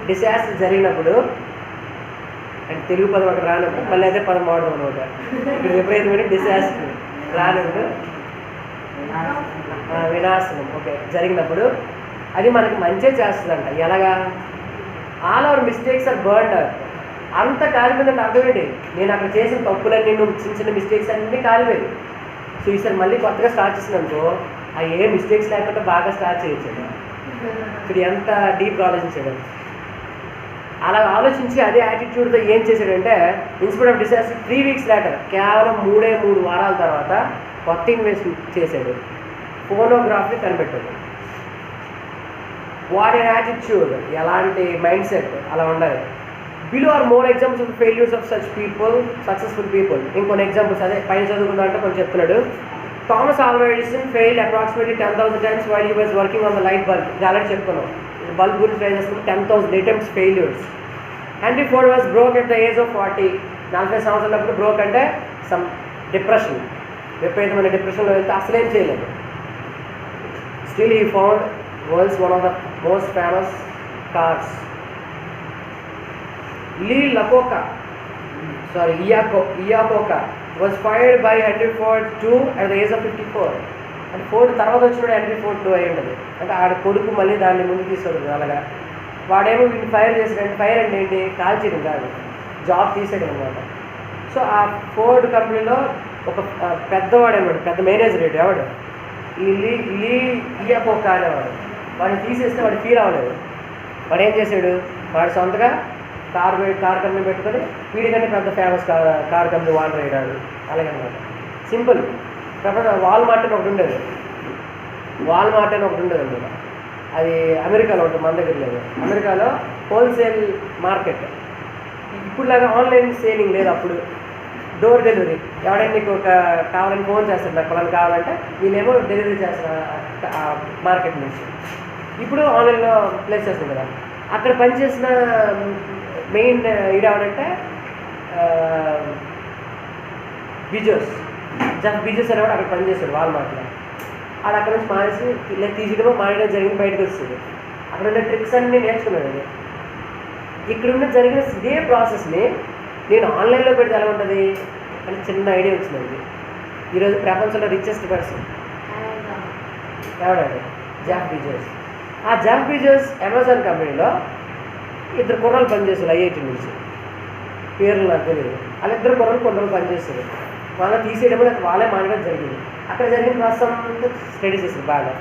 డిసాస్టర్ జరిగినప్పుడు, అంటే తెలుగు పదం అక్కడ రానప్పుడు మళ్ళీ అదే పదం వాడదాం అనమాట. ఇక్కడ విపరీతమైన డిసాస్టర్ రానప్పుడు, వినాశనం ఓకే జరిగినప్పుడు అది మనకి మంచిగా చేస్తుందంట. ఎలాగా, all our mistakes are burned out. అంత కాలిపోయిందంటే అర్థం ఏంటి, నేను అక్కడ చేసిన తప్పులన్నీ, చిన్న చిన్న మిస్టేక్స్ అన్నీ కాలిపోయాయి. సో ఈసారి మళ్ళీ కొత్తగా స్టార్ట్ చేసిందనుకో, ఆ ఏ మిస్టేక్స్ లేకుండా బాగా స్టార్ట్ చేయొచ్చు. ఇప్పుడు ఎంత డీప్గా ఆలోచించాడు. అలా ఆలోచించి అదే యాటిట్యూడ్తో ఏం చేశాడంటే, in spite of disaster 3 weeks later, కేవలం 3 వారాల తర్వాత కొత్త ఇన్వెస్ట్మెంట్ చేశాడు, ఫోనోగ్రాఫ్ని కనిపెట్టాడు. వాట్ ఎన్ యాటిట్యూడ్, ఎలాంటి మైండ్ సెట్ అలా ఉండాలి. Below are more examples of failures of such people, successful people. ఇంకొన్ని ఎగ్జాంపుల్స్ అదే పైన చదువుకుందా అంటే కొంచెం చెప్తున్నాడు. Thomas Alva Edison failed approximately 10,000 times while he was working on the light bulb. ఇది ఆల్రెడీ చెప్పుకున్నాం. బల్బ్ గురించి ట్రై చేసుకుంటే 10,000 attempts failures. Henry Ford was broke at the age of 40. 40 సంవత్సరాలప్పుడు బ్రోక్ అంటే సమ్ డిప్రెషన్, విపరీతమైన డిప్రెషన్లో వెళ్తే అసలేం చేయలేదు. Still he found world's one of the most famous cars. Iacocca was fired by Henry Ford II at the age of 54. అంటే Ford తర్వాత వచ్చినాడు హెన్రీ ఫోర్డ్ II అయి ఉండదు. అంటే ఆడ కొడుకు మళ్ళీ దాన్ని ముందు తీసుకొడు అలాగా. వాడేమో వీడిని ఫైర్ చేసాడు. ఫైర్ అంటే ఏంటి, కాల్చేయడం కాదు, జాబ్ తీసేయడం అనమాట. సో ఆ ఫోర్డ్ కంపెనీలో ఒక పెద్దవాడేవాడు, పెద్ద మేనేజర్ ఏంటి ఎవడు, ఈ ఇయాకోకా అనేవాడు. వాడిని తీసేస్తే వాడు ఫీల్ అవ్వలేదు. వాడు ఏం చేశాడు, వాడు సొంతగా కార్ కంపెనీ పెట్టుకొని వీడికంటే పెద్ద ఫేమస్ కార్ కంపెనీ ఓనర్ అయ్యాడు. అలాగే అనమాట. సింపుల్. ప్రపంచ వాల్మార్ట్ అని ఒకటి ఉండేది అనమాట. అది అమెరికాలో ఉంటుంది, మన దగ్గర లేదు. అమెరికాలో హోల్సేల్ మార్కెట్. ఇప్పుడులాగా ఆన్లైన్ సేలింగ్ లేదు. అప్పుడు డోర్ డెలివరీ. ఎవడైనా నీకు ఒక కావాలని ఫోన్ చేస్తాడు, నాకు పలానా కావాలంటే వీళ్ళేమో డెలివరీ చేస్తారు మార్కెట్ నుంచి. ఇప్పుడు ఆన్లైన్లో ప్లేస్ చేస్తుంది కదా. అక్కడ పనిచేసిన మెయిన్ ఇదేమంటే జెఫ్ బీజోస్ అనేవాడు అక్కడ పనిచేస్తాడు వాల్మార్ట్లో. అది అక్కడ నుంచి మానేసి ఇలా తీసేయడమో మానేయడం జరిగింది, బయటకు వస్తుంది. అక్కడ ఉండే ట్రిక్స్ అన్నీ నేర్చుకున్నాడు. ఇక్కడ ఉన్న జరిగిన ఇదే ప్రాసెస్ని నేను ఆన్లైన్లో పెడితే ఎలా ఉంటుంది అని చిన్న ఐడియా వచ్చిందండి. ఈరోజు ప్రపంచంలో రిచెస్ట్ పర్సన్ ఎవడండి, జెఫ్ బీజోస్. ఆ జెఫ్ బీజోస్ అమెజాన్ కంపెనీలో 2 కుర్రలు పనిచేస్తారు ఐఐటి నుంచి. పేర్లు నాకు తెలియదు. వాళ్ళ 2 కుర్రలు కొన్ని రోజులు పనిచేస్తారు. వాళ్ళ తీసేయడం వాళ్ళే మానడం జరిగింది. అక్కడ జరిగిన ప్రాసెస్ అంతా స్టడీ చేశారు బాగా.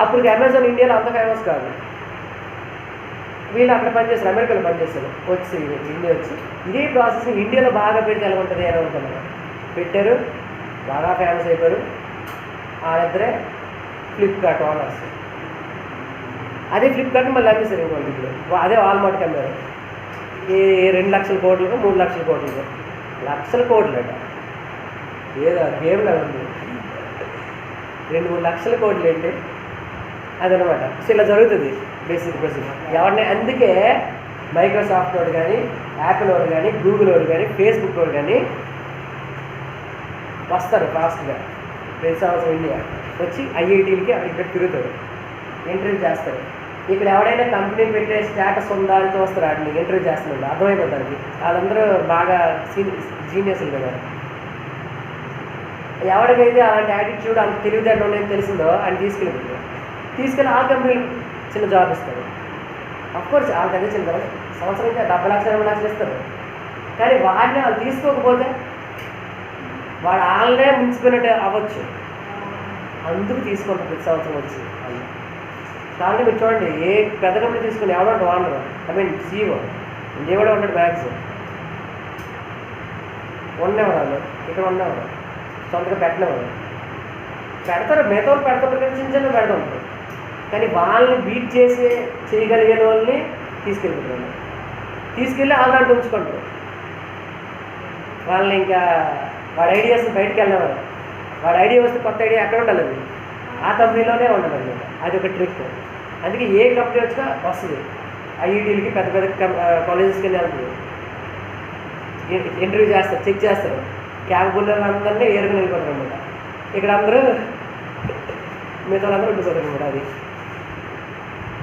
అప్పుడు అమెజాన్ ఇండియాలో అంత ఫేమస్ కాదు. వీళ్ళు అక్కడ పనిచేస్తారు, అమెరికాలో పనిచేస్తారు. వచ్చి ఇండియా వచ్చి ఇదే ప్రాసెస్ ఇండియాలో బాగా పెడితే ఎలా ఉంటుంది అని అనుకున్నారు. పెట్టారు, బాగా ఫేమస్ అయిపోయారు. వాళ్ళిద్దరే ఫ్లిప్కార్ట్ ఓనర్స్. అదే ఫ్లిప్కార్ట్ని మళ్ళీ అమ్మేశారు ఇంకోటి. ఇప్పుడు అదే వాల్మార్ట్కి అమ్మారు. ఏ 2 లక్షల కోట్లుగా 3 లక్షల కోట్లుగా, లక్షల కోట్లు అట. ఏదో గేమ్లో ఉంది. 2-3 లక్షల కోట్లు ఏంటి అదనమాట. సో ఇలా జరుగుతుంది బేసిక్ బేసిక్ ఎవరిని. అందుకే మైక్రోసాఫ్ట్ వాడు కానీ, యాపిల్ వాడు కానీ, గూగుల్ వాడు కానీ, ఫేస్బుక్ వాడు కానీ వస్తారు ఫాస్ట్గా. ప్రతి సంవత్సరం ఇండియా వచ్చి ఐఐటీలకి ఇక్కడ తిరుగుతారు, ఇంటర్వ్యూ చేస్తారు. ఇక్కడ ఎవడైనా కంపెనీ పెట్టే స్టేటస్ ఉందా అని చూస్తారు, వాటిని ఇంటర్వ్యూ చేస్తున్నారు. అర్థమైపోతారు వాళ్ళందరూ బాగా జీనియస్లు కదా. ఎవరికైతే అలాంటి యాటిట్యూడ్ అంత తెలివితేటలు ఉన్నాయని తెలిసిందో అని తీసుకెళ్ళి ఆ కంపెనీలు చిన్న జాబ్ ఇస్తారు. అఫ్కోర్స్ వాళ్ళకి అదే చిన్న సంవత్సరానికి 70 లక్షలు 80 లక్షలు ఇస్తారు. కానీ వాడిని వాళ్ళు తీసుకోకపోతే వాడు వాళ్ళనే మించిపోయినట్టు అవ్వచ్చు. అందుకు తీసుకుంటారు ప్రతి సంవత్సరం వచ్చి. కాబట్టి మీరు చూడండి, ఏ పెద్ద కంపెనీ తీసుకుని ఎవడో ఓనర్, CEO ఇండియాలో ఉంటాడు. మ్యాక్స్ ఉండేవాళ్ళు, ఇక్కడ ఉండేవాళ్ళు, సొంతగా పెట్టినవాళ్ళు పెడతారు. మిగతా వాళ్ళు పెడతారు కానీ చిన్న పెడతా ఉంటారు. కానీ వాళ్ళని బీట్ చేయగలిగిన వాళ్ళని తీసుకెళ్ళి ఆల్రెడీ ఉంచుకుంటారు. వాళ్ళని ఇంకా వాడి ఐడియాస్ బయటకు వెళ్ళేవారు. వాడి ఐడియా వస్తే కొత్త ఐడియా ఎక్కడ ఉండాలి, అది ఆ కంపెనీలోనే ఉండాలి అనమాట. అది ఒక ట్రిక్. అందుకే ఏ కంపెనీ వచ్చినా వస్తుంది. ఐఐటీలకి పెద్ద పెద్ద కాలేజెస్కి వెళ్తుంది, ఇంటర్వ్యూ చేస్తారు, చెక్ చేస్తారు. క్యాపబుల్ అందరినీ ఏరుకుని వెళ్ళిపోతారు అనమాట. ఇక్కడ అందరూ మిగతా వాళ్ళందరూ ఉండిపోతారు అనమాట. అది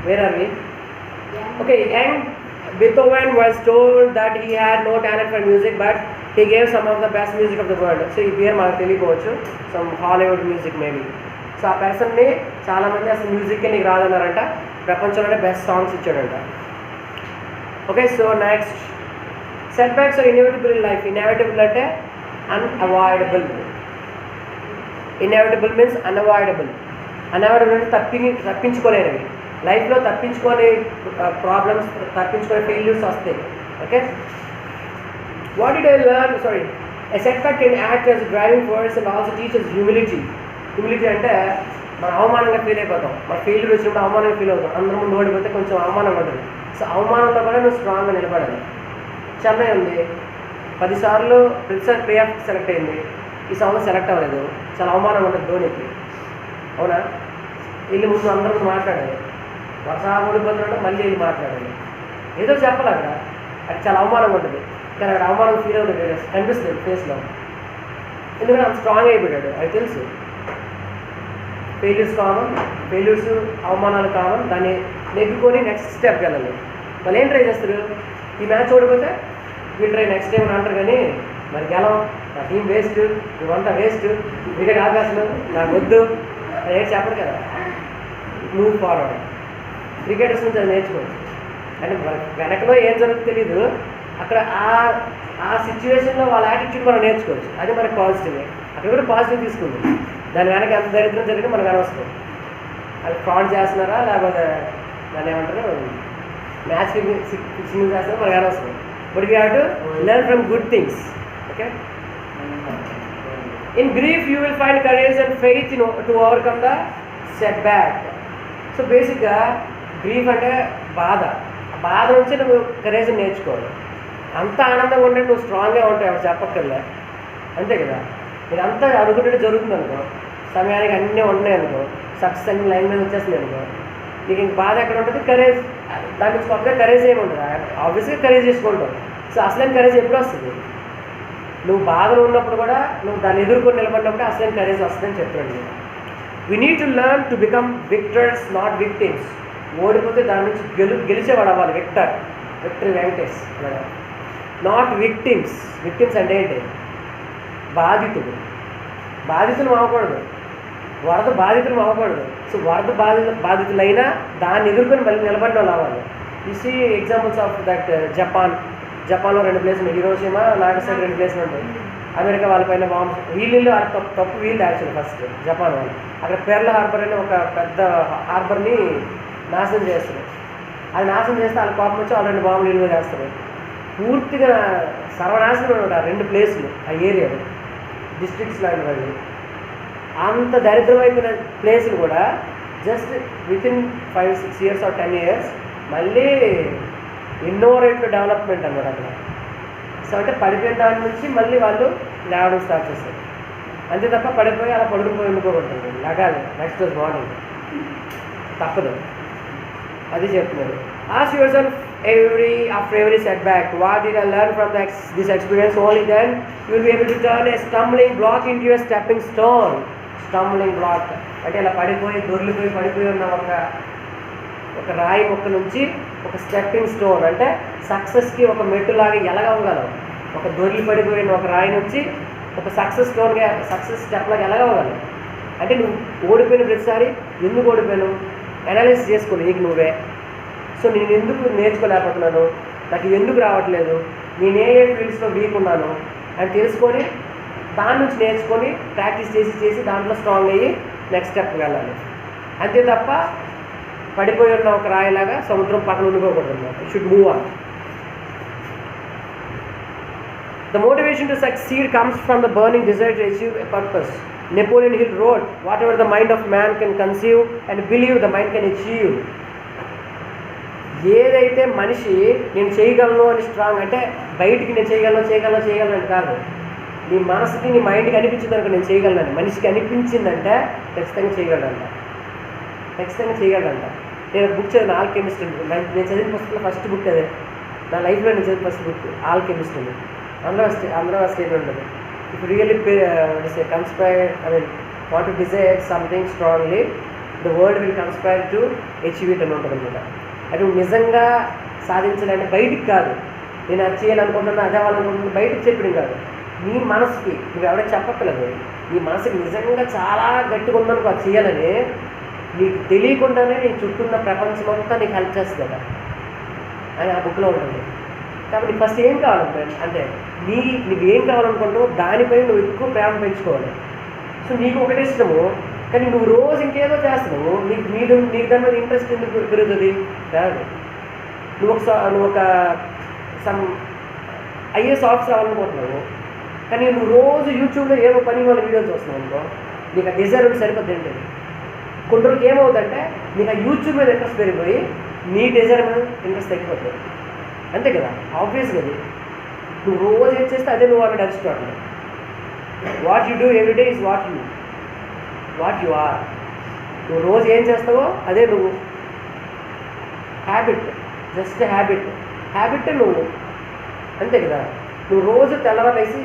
వేరే అవి. Okay. And Beethoven was told that he had no talent for music, but he gave some of the best music of the world. So ఈ పేరు మనకు తెలియకపోవచ్చు, some Hollywood music maybe. So ఆ పర్సన్ని చాలామంది అసలు మ్యూజిక్కే నీకు రాదన్నారంట, ప్రపంచంలోనే బెస్ట్ సాంగ్స్ ఇచ్చాడంట. Okay. So next, setbacks are inevitable in life. Inevitable అంటే unavoidable. Inevitable means unavoidable. Unavoidable అంటే తప్పించుకోలేనివి. లైఫ్లో తప్పించుకొని ప్రాబ్లమ్స్, తప్పించుకునే ఫెయిల్యూర్స్ వస్తాయి. Okay. What did I learn? Sorry, a setback can act as driving force and also teachers humility. Humility అంటే మనం అవమానంగా ఫీల్ అయిపోతాం. మన ఫెయిల్యూర్ వచ్చినప్పుడు అవమానంగా ఫీల్ అవుతాం. అందరి ముందు ఓడిపోతే కొంచెం అవమానంగా ఉంటుంది. సో అవమానంలో కూడా నువ్వు స్ట్రాంగ్గా నిలబడాలి. చెన్నై ఉంది, 10 సార్లు ప్రతిసారి ప్లే ఆఫ్ సెలెక్ట్ అయింది, ఈ సంవత్సరం సెలెక్ట్ అవ్వలేదు. చాలా అవమానంగా ఉంటుంది ధోనికి, అవునా? వెళ్ళి ముందు అందరూ మాట్లాడాలి, వర్షా ఓడిపోతున్నాడు మళ్ళీ వెళ్ళి మాట్లాడాలి, ఏదో చెప్పాలి అక్కడ. అది చాలా అవమానంగా ఉంటుంది. కానీ అక్కడ అవమానం ఫీల్ అవుతుంది, కనిపిస్తుంది ఫేస్లో. ఎందుకంటే అంత స్ట్రాంగ్ అయిపోయాడు, అది తెలుసు. ఫెయిల్యూర్స్ కామన్, ఫెయిల్యూర్స్ అవమానాలు కామన్. దాన్ని నెగ్గుకొని నెక్స్ట్ స్టెప్కి వెళ్ళాలి. వాళ్ళు ఏం ట్రై చేస్తారు? ఈ మ్యాచ్ ఓడిపోతే వీళ్ళు ట్రై నెక్స్ట్ టైం అంటారు, కానీ మరి గెలం, నా టీం వేస్ట్, ఇవంతా వేస్ట్, వికెట్ ఆకాశం నాకు వద్దు అది ఏం చెప్పరు కదా. Move forward. క్రికెటర్స్ నుంచి అది నేర్చుకోవచ్చు. అంటే వెనకలో ఏం జరుగుతుందో తెలీదు, అక్కడ ఆ సిచ్యువేషన్లో వాళ్ళ యాటిట్యూడ్ మనం నేర్చుకోవచ్చు. అది మనకు పాజిటివే. అక్కడ కూడా పాజిటివ్ తీసుకుంది. దాని వెనక ఎంత దరిద్రం జరిగినా మనకు అనవసరం. అది ఫ్రాడ్ చేస్తున్నారా లేకపోతే దాన్ని ఏమంటారు మ్యాచ్ ఫిక్సింగ్ చేస్తున్నారా మనకు అనవసరం. But we have to learn from good things. Okay. In grief you will find courage and faith to overcome the set back. So బేసిక్గా గ్రీఫ్ అంటే బాధ. ఆ బాధ నుంచి నువ్వు కరేజ్ నేర్చుకోవాలి. అంత ఆనందంగా ఉంటే నువ్వు స్ట్రాంగ్గా ఉంటావు, ఎవరు చెప్పక్కర్లే, అంతే కదా. మీరు అంతా అనుకుంటే జరుగుతుంది అనుకో, సమయానికి అన్నీ ఉన్నాయి అనుకో, సక్సెస్ అన్ని లైన్ మీద వచ్చేస్తుంది అనుకో, నీకు ఇంక బాధ ఎక్కడ ఉంటుంది? కరేజ్. దాని నుంచి కొత్తగా కరేజ్ ఏమి ఉంటుంది? ఆబ్వియస్గా కరేజ్ చేసుకుంటావు. సో అసలైన కరేజ్ ఎప్పుడు వస్తుంది? నువ్వు బాధలో ఉన్నప్పుడు కూడా నువ్వు దాన్ని ఎదుర్కొని నిలబడినప్పుడు అసలైన కరేజ్ వస్తుందని చెప్తాను. We need to learn to become victors, not victims. ఓడిపోతే దాని నుంచి గెలిచేవాడు అవ్వాలి. విక్టరీ వెంకటేష్ అలాగా, నాట్ విక్టిమ్స్. విక్టిమ్స్ అంటే ఏంటి? బాధితులు అవ్వకూడదు, వరద బాధితులు అవ్వకూడదు. సో వరద బాధితులైనా దాన్ని ఎదుర్కొని మళ్ళీ నిలబడిన వాళ్ళు అవ్వాలి. You see examples of that. జపాన్లో 2 ప్లేసులు ఉన్నాయి, హిరోషిమా, నాగసాకి 2 ప్లేసులు ఉంటాయి. అమెరికా వాళ్ళపైన బాంబు వీళ్ళు తప్పు వీళ్ళు యాక్చువల్ ఫస్ట్ జపాన్ వాళ్ళు. అక్కడ పెర్ల్ హార్బర్ అని ఒక పెద్ద హార్బర్ని నాశనం చేస్తారు. అది నాశనం చేస్తే వాళ్ళ కోపం వచ్చి వాళ్ళు 2 బాంబులు నిల్వ చేస్తారు. పూర్తిగా సర్వనాశనం అనమాట 2 ప్లేసులు, ఆ ఏరియాలో డిస్ట్రిక్ట్స్ లాంటి వాళ్ళు. అంత దరిద్రమైన ప్లేసులు కూడా just within 5-6 years or 10 years మళ్ళీ ఎన్నో రేట్లు డెవలప్మెంట్ అన్నమాట అక్కడ. సో అంటే పడిపోయిన దాని నుంచి మళ్ళీ వాళ్ళు లేవడం స్టార్ట్ చేస్తారు. అంతే తప్ప పడిపోయి అలా పడుకుపోయి ఉండిపోకుంటుంది. లగాలి నెక్స్ట్ రోజు మార్నింగ్, తప్పదు. అది చెప్తున్నారు. Ask yourself after every setback, what did I learn from this experience? Only then you will be able to turn a stumbling block into a stepping stone. Stumbling block అంటే ఇలా పడిపోయి ఉన్న ఒక రాయి మొక్క నుంచి ఒక స్టెప్పింగ్ స్టోన్, అంటే సక్సెస్కి ఒక మెట్టులాగా ఎలాగవగలం. ఒక పడిపోయిన ఒక రాయి నుంచి ఒక సక్సెస్ స్టెప్ లాగా ఎలాగవగలం. అంటే నువ్వు ఓడిపోయిన ప్రతిసారి ఎందుకు ఓడిపోయాను అనాలిసిస్ చేసుకోవాలి నీకు నువ్వే. సో నేను ఎందుకు నేర్చుకోలేకపోతున్నాను, నాకు ఎందుకు రావట్లేదు, నేను ఏ ఫీల్డ్స్లో వీక్ ఉన్నాను అని తెలుసుకొని దాని నుంచి నేర్చుకొని ప్రాక్టీస్ చేసి దాంట్లో స్ట్రాంగ్ అయ్యి నెక్స్ట్ స్టెప్కి వెళ్ళాలి. అంతే తప్ప పడిపోయి ఉన్న ఒక రాయిలాగా సముద్రం పక్కన ఉండిపోకూడదు అన్నమాట. Should move on. The motivation to succeed comes from the burning desire to achieve a purpose. Napoleon Hill wrote, whatever the mind of man can conceive and believe, the mind can achieve. ఏదైతే మనిషి నేను చేయగలను అని strong, అంటే బయటికి నేను చేయగలను అని కాదు, నీ మనసుకి నీ మైండ్కి అనిపించింది అనుకో నేను చేయగలను, మనిషికి అనిపించిందంటే ఖచ్చితంగా చేయగలడంట. నేను బుక్ చదివిన ఆల్కెమిస్ట్ అండి. నేను చదివిన పుస్తకంలో ఫస్ట్ బుక్ అదే, నా లైఫ్లో నేను చదివిన ఫస్ట్ బుక్ ఆల్కెమిస్ట్ అండి. అందులో స్టేట్మెంట్ ఉంటుంది, if really want to desire something strongly, the world will conspire to achieve it అని ఉంటుంది అనమాట. అది నువ్వు నిజంగా సాధించాలంటే బయటికి కాదు, నేను అది చేయాలనుకుంటున్నా అదే అవ్వాలనుకుంటున్నా బయటికి చెప్పడం కాదు, నీ మనసుకి నువ్వు ఎవరికి చెప్పక్కలేదు, నీ మనసుకి నిజంగా చాలా గట్టిగా ఉందనుకో అది చేయాలని, నీకు తెలియకుండానే నీ చుట్టూ ఉన్న ప్రపంచం అంతా నీకు హెల్ప్ చేస్తుంది కదా అని ఆ బుక్లో ఉంటుంది. కాబట్టి ఫస్ట్ ఏం కావాలి అంటే నువ్వేం కావాలనుకుంటావు దానిపై నువ్వు ఎక్కువ ప్రేమ పెంచుకోవాలి. సో నీకు ఒకటే ఇష్టము, కానీ నువ్వు రోజు ఇంకేదో చేస్తున్నావు, నీకు దాని మీద ఇంట్రెస్ట్ ఎందుకు పెరుగుతుంది? కాదు. నువ్వు ఒక సమ్ ఐఏఎస్ ఆఫీసర్ అవ్వాలనుకుంటున్నావు, కానీ నువ్వు రోజు యూట్యూబ్లో ఏదో పని వాళ్ళ వీడియోలు చూస్తున్నావు అనుకో, నీకు ఆ డిజైర్ ఉంటే సరిపోద్ది ఏంటి? కొన్ని రోజులకి ఏమవుతుందంటే నీకు ఆ యూట్యూబ్ మీద ఇంట్రెస్ట్ పెరిగిపోయి నీ డిజైర్ మీద ఇంట్రెస్ట్ తగ్గిపోతుంది. అంతే కదా, ఆబ్వియస్గా అది నువ్వు రోజు ఏం చేస్తే అదే నువ్వు అన్నట్టు అరిచిపోతుంది. What you do everyday is what you are. నువ్వు రోజు ఏం చేస్తావో అదే నువ్వు. హ్యాబిట్, జస్ట్ హ్యాబిట్ నువ్వు, అంతే కదా. నువ్వు రోజు తెల్లవారు వేసి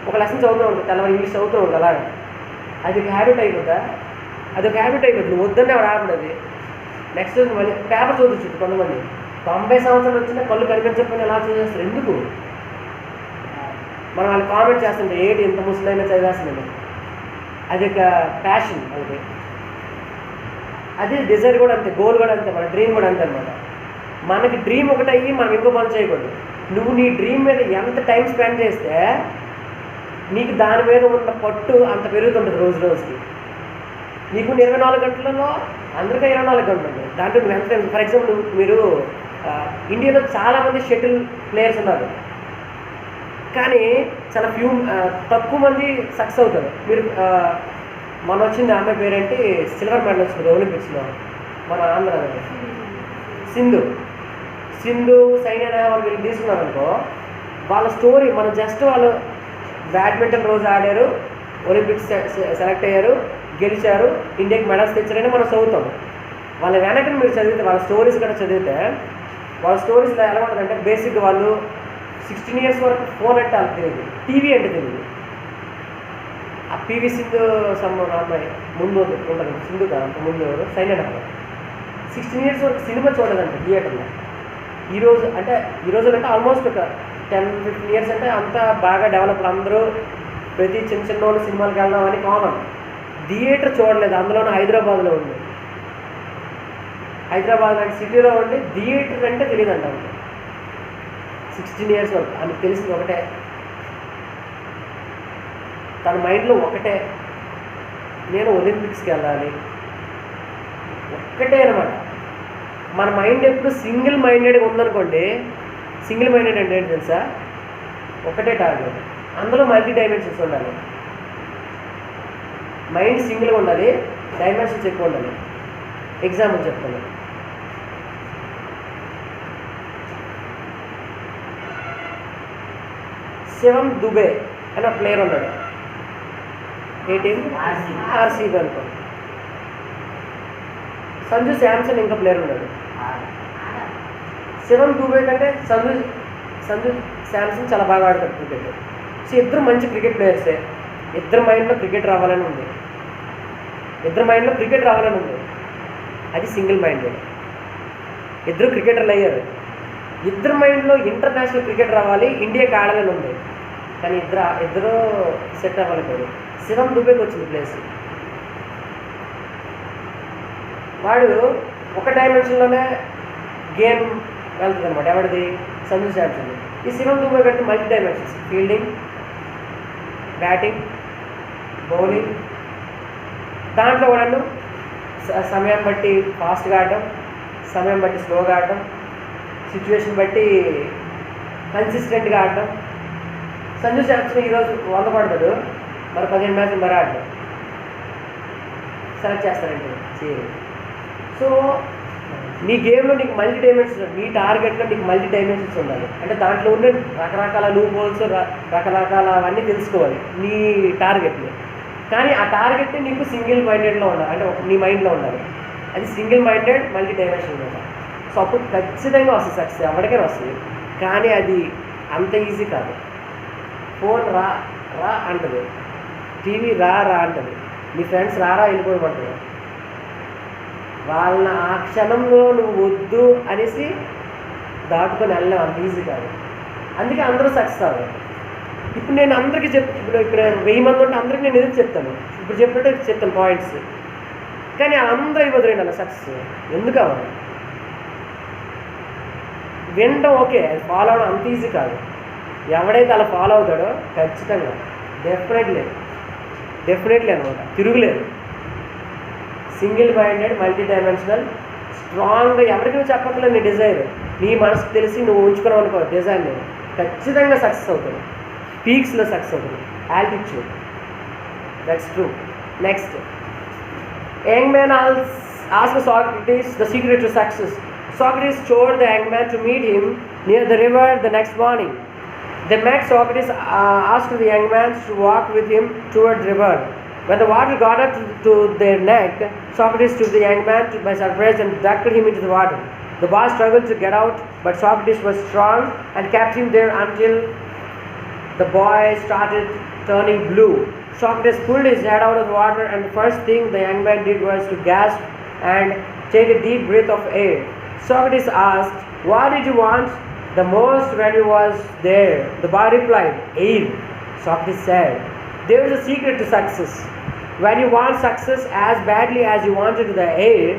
ఒక లెసన్ చదువుతూ ఉంటావు, తెల్లవారు ఇంగ్లీష్ చదువుతూ ఉంటావు, అలాగా అది ఒక హ్యాబిట్ అయిపోతుందా? అది ఒక హ్యాబిట్ అయిపోతుంది. నువ్వు వద్దనే వాడు హ్యాబిట్ అది. నెక్స్ట్ మళ్ళీ పేపర్ చదువుతుంది కొంతమంది 90 సంవత్సరాలు వచ్చినా కళ్ళు కనిపించకపోయినా ఎలా చదివేస్తారు? ఎందుకు? మనం వాళ్ళు కామెంట్ చేస్తుంటే ఏంటి ఇంత ముసలైనా చదివేస్తున్నాను. అది ఒక ప్యాషన్. అది డిజైర్ కూడా అంతే, గోల్ కూడా అంతే, మన డ్రీమ్ కూడా అంతే అనమాట. మనకి డ్రీమ్ ఒకటి అయ్యి మనం ఇంకో పని చేయకూడదు. నువ్వు నీ డ్రీమ్ మీద ఎంత టైం స్పెండ్ చేస్తే నీకు దాని మీద ఉన్న పట్టు అంత పెరుగుతుంటుంది రోజు రోజుకి. నీకు 24 గంటలలో అందరికీ 24 గంటలు ఉంది. దాంట్లో నువ్వు ఎంత, ఫర్ ఎగ్జాంపుల్ మీరు ఇండియాలో చాలామంది షటిల్ ప్లేయర్స్ ఉన్నారు, కానీ చాలా తక్కువ మంది సక్సెస్ అవుతారు. మీరు మన వచ్చింది అమ్మాయి పేరేంటి, సిల్వర్ మెడల్ వచ్చింది ఒలింపిక్స్లో మన ఆంధ్ర, సింధు సైనా నెహ్వాల్ వీళ్ళు తీసుకున్నారు అనుకో, వాళ్ళ స్టోరీ మన జస్ట్ వాళ్ళు బ్యాడ్మింటన్ రోజు ఆడారు, ఒలింపిక్స్ సెలెక్ట్ అయ్యారు, గెలిచారు, ఇండియాకి మెడల్స్ తెచ్చారని మనం చదువుతాం. వాళ్ళ వెనకని మీరు చదివితే, వాళ్ళ స్టోరీస్ కూడా చదివితే, వాళ్ళ స్టోరీస్లో ఎలా ఉంటుందంటే బేసిక్గా వాళ్ళు 16 years వరకు ఫోన్ అంటే వాళ్ళకి తెలియదు, టీవీ అంటే తెలియదు. ఆ పీవీ సింధు అమ్మాయి ముందు ఉంటుంది, సింధు కాదు అంత ముందు ఎవరు, సైనా నెహ్వాల్ 16 years వరకు సినిమా చూడదంటే థియేటర్లో. ఈ రోజులు అంటే ఆల్మోస్ట్ ఒక 10-15 years అంటే అంతా బాగా డెవలప్, అందరూ ప్రతి చిన్న వాళ్ళు సినిమాలకు వెళ్దాం అని కామన్. థియేటర్ చూడలేదు, అందులోనే హైదరాబాద్లో ఉంది. హైదరాబాద్ లాంటి సిటీలో ఉండి థియేటర్ అంటే తెలియదు అంట. 16 years వరకు ఆమెకు తెలిసింది ఒకటే, తన మైండ్లో ఒకటే, నేను ఒలింపిక్స్కి వెళ్ళాలి, ఒక్కటే అనమాట. మన మైండ్ ఎప్పుడు సింగిల్ మైండెడ్గా ఉందనుకోండి, సింగిల్ మైండెడ్ అంటే ఏంటి తెలుసా, ఒకటే టార్గెట్, అందులో మల్టీ డైమెన్షన్స్ ఉండాలి. మైండ్ సింగిల్గా ఉండాలి, డైమెన్షన్స్ ఎక్కువ ఉండాలి. ఎగ్జాంపుల్ చెప్తాను. శివం దుబే అని ఒక ప్లేయర్ ఉన్నాడు, ఏ టీం, ఆర్సీబీ అనుకో. సంజు శాంసన్ ఇంకా ప్లేయర్ ఉన్నాడు. శివం దుబే కంటే సంజు శాంసన్ చాలా బాగా ఆడతాడు క్రికెట్. సో ఇద్దరు మంచి క్రికెట్ ప్లేయర్సే. ఇద్దరు మైండ్లో క్రికెట్ రావాలని ఉంది, అది సింగిల్ మైండెడ్. ఇద్దరు క్రికెటర్లు అయ్యారు, ఇద్దరు మైండ్లో ఇంటర్నేషనల్ క్రికెట్ రావాలి, ఇండియాకి ఆడాలని ఉంది, కానీ ఇద్దరు సెట్ అవ్వలేదు. శివం దుబేకి వచ్చింది ప్లేస్. వాడు ఒక డైమెన్షన్లోనే గేమ్ వెళ్తుంది అనమాట. ఎవరిది, సంజు శాంసన్. ఈ శివం దుబే కంటే multi dimensions, fielding, batting, bowling, దాంట్లో కూడా సమయం బట్టి ఫాస్ట్గా ఆడటం, సమయం బట్టి స్లోగా ఆడటం, సిచ్యువేషన్ బట్టి కన్సిస్టెంట్గా ఆడటం. సంజు శాంసన్ ఈరోజు 100 పడతాడు, మరి 15 మ్యాచ్లు మరి ఆడటం సెలెక్ట్ చేస్తారంటే చేయరు. సో నీ గేమ్లో నీకు మల్టీ డైమెన్షన్స్, నీ టార్గెట్లో నీకు మల్టీ డైమెన్షన్స్ ఉండాలి. అంటే దాంట్లో ఉండే రకరకాల లూప్ హోల్స్, రకరకాల అవన్నీ తెలుసుకోవాలి నీ టార్గెట్ని. కానీ ఆ టార్గెట్ని నీకు సింగిల్ మైండెడ్లో ఉండాలి, అంటే నీ మైండ్లో ఉండాలి. అది సింగిల్ మైండెడ్ మల్టీ డైమెన్షన్ ఉండాలి. సో అప్పుడు ఖచ్చితంగా వస్తుంది సక్సెస్, ఎవరికైనా వస్తుంది. కానీ అది అంత ఈజీ కాదు. ఫోన్ రా అంటది, టీవీ రా అంటది, నీ ఫ్రెండ్స్ వెళ్ళిపోమంటారు. వాళ్ళని ఆ క్షణంలో నువ్వు వద్దు అనేసి దాటుకొని వెళ్ళాం, అంత ఈజీ కాదు. అందుకే అందరూ సక్సెస్ అవ్వాలి. ఇప్పుడు నేను అందరికీ ఇప్పుడు ఇక్కడ 1000 మంది ఉంటే అందరికీ నేను ఎదురు చెప్తాను, ఇప్పుడు చెప్పినట్టు చెప్తాను పాయింట్స్. కానీ అందరూ అయిపోతుంది అలా సక్సెస్ ఎందుకు అవ్వాలి? వినడం ఓకే, అది ఫాలో అవడం అంత ఈజీ కాదు. ఎవడైతే అలా ఫాలో అవుతాడో ఖచ్చితంగా డెఫినెట్లీ అనమాట, తిరుగులేదు. సింగిల్ మైండెడ్, మల్టీ డైమెన్షనల్, స్ట్రాంగ్గా ఎవరికి నువ్వు చెప్పట్లేదు. నీ డిజైర్ నీ మనసుకు తెలిసి నువ్వు ఉంచుకున్నావు అనుకో డిజైన్ని, ఖచ్చితంగా సక్సెస్ అవుతుంది. పీక్స్లో సక్సెస్ అవుతుంది. Altitude, that's true. Next Young man asked Socrates the secret to success. Socrates told the young man to meet him near the river the next morning. They met. Socrates asked the young man to walk with him toward the river. When the water got up to their neck, Socrates took the young man by surprise and ducked him into the water. The boy struggled to get out, but Socrates was strong and kept him there until the boy started turning blue. Socrates pulled his head out of the water, and the first thing the young man did was to gasp and take a deep breath of air. Socrates asked, "What did you want the most when you was there?" The boy replied, "Air." Socrates said, "There is a secret to success. When you want success as badly as you wanted the air,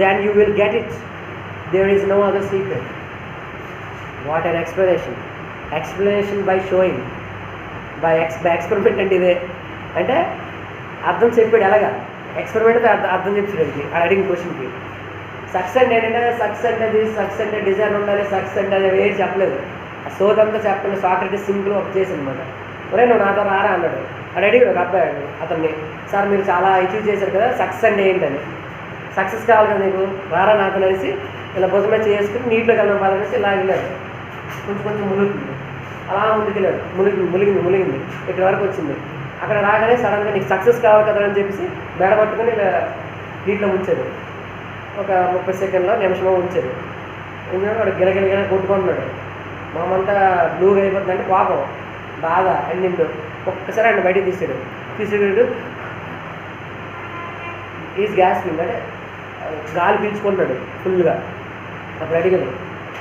then you will get it. There is no other secret." What an explanation. Explanation by showing. by experiment అంటే ఇదే అంటే అర్థం చెప్పాడు ఎలాగా ఎక్స్పెరిమెంట్తో అర్థం చెప్పాడు అడిగిన క్వశ్చన్కి. సక్సెస్ అంటే ఏంటంటే సక్సెస్ అంటే ఇది, సక్సెస్ అంటే డిజైన్ ఉండాలి, సక్సెస్ అంటే అది ఏది చెప్పలేదు. ఆ సోదంతా చెప్పండి. సాక్రటీస్ సింపుల్ ఒక చేసి అనమాట. ఒరే నువ్వు నాతో రారా అన్నాడు. అది అడిగాడు ఒక అబ్బాయి అతన్ని, సార్ మీరు చాలా అచీవ్ చేశారు కదా, సక్సెస్ అంటే ఏంటని. సక్సెస్ కావాలి కదా నీకు, రారా నాతో అనేసి ఇలా భుజమే చేసుకుని నీటిలో కలడం బాధనేసి ఇలా వెళ్ళాడు. కొంచెం కొంచెం ములుగుతుంది, అలా ముందుకెళ్ళాడు. ములిగింది ఇక్కడ వరకు వచ్చింది. అక్కడ రాగానే సడన్గా నీకు సక్సెస్ కావాలి కదా అని చెప్పేసి బేడ పట్టుకొని ఇలా నీటిలో ఉంచాడు. ఒక 30 సెకండ్లో నిమిషమో ఉంచాడు. ఉన్నాడు వాడు గిలగిలగిల కొట్టుకుంటున్నాడు. మామంతా బ్లూగా అయిపోతుందంటే పాపం బాగా అన్నిండు. ఒక్కసారి ఆయన బయటకు తీసాడు. ఈజ్ గ్యాస్పింగ్ అంటే గాలి పీల్చుకుంటున్నాడు ఫుల్గా. అప్పుడు అడిగాడు,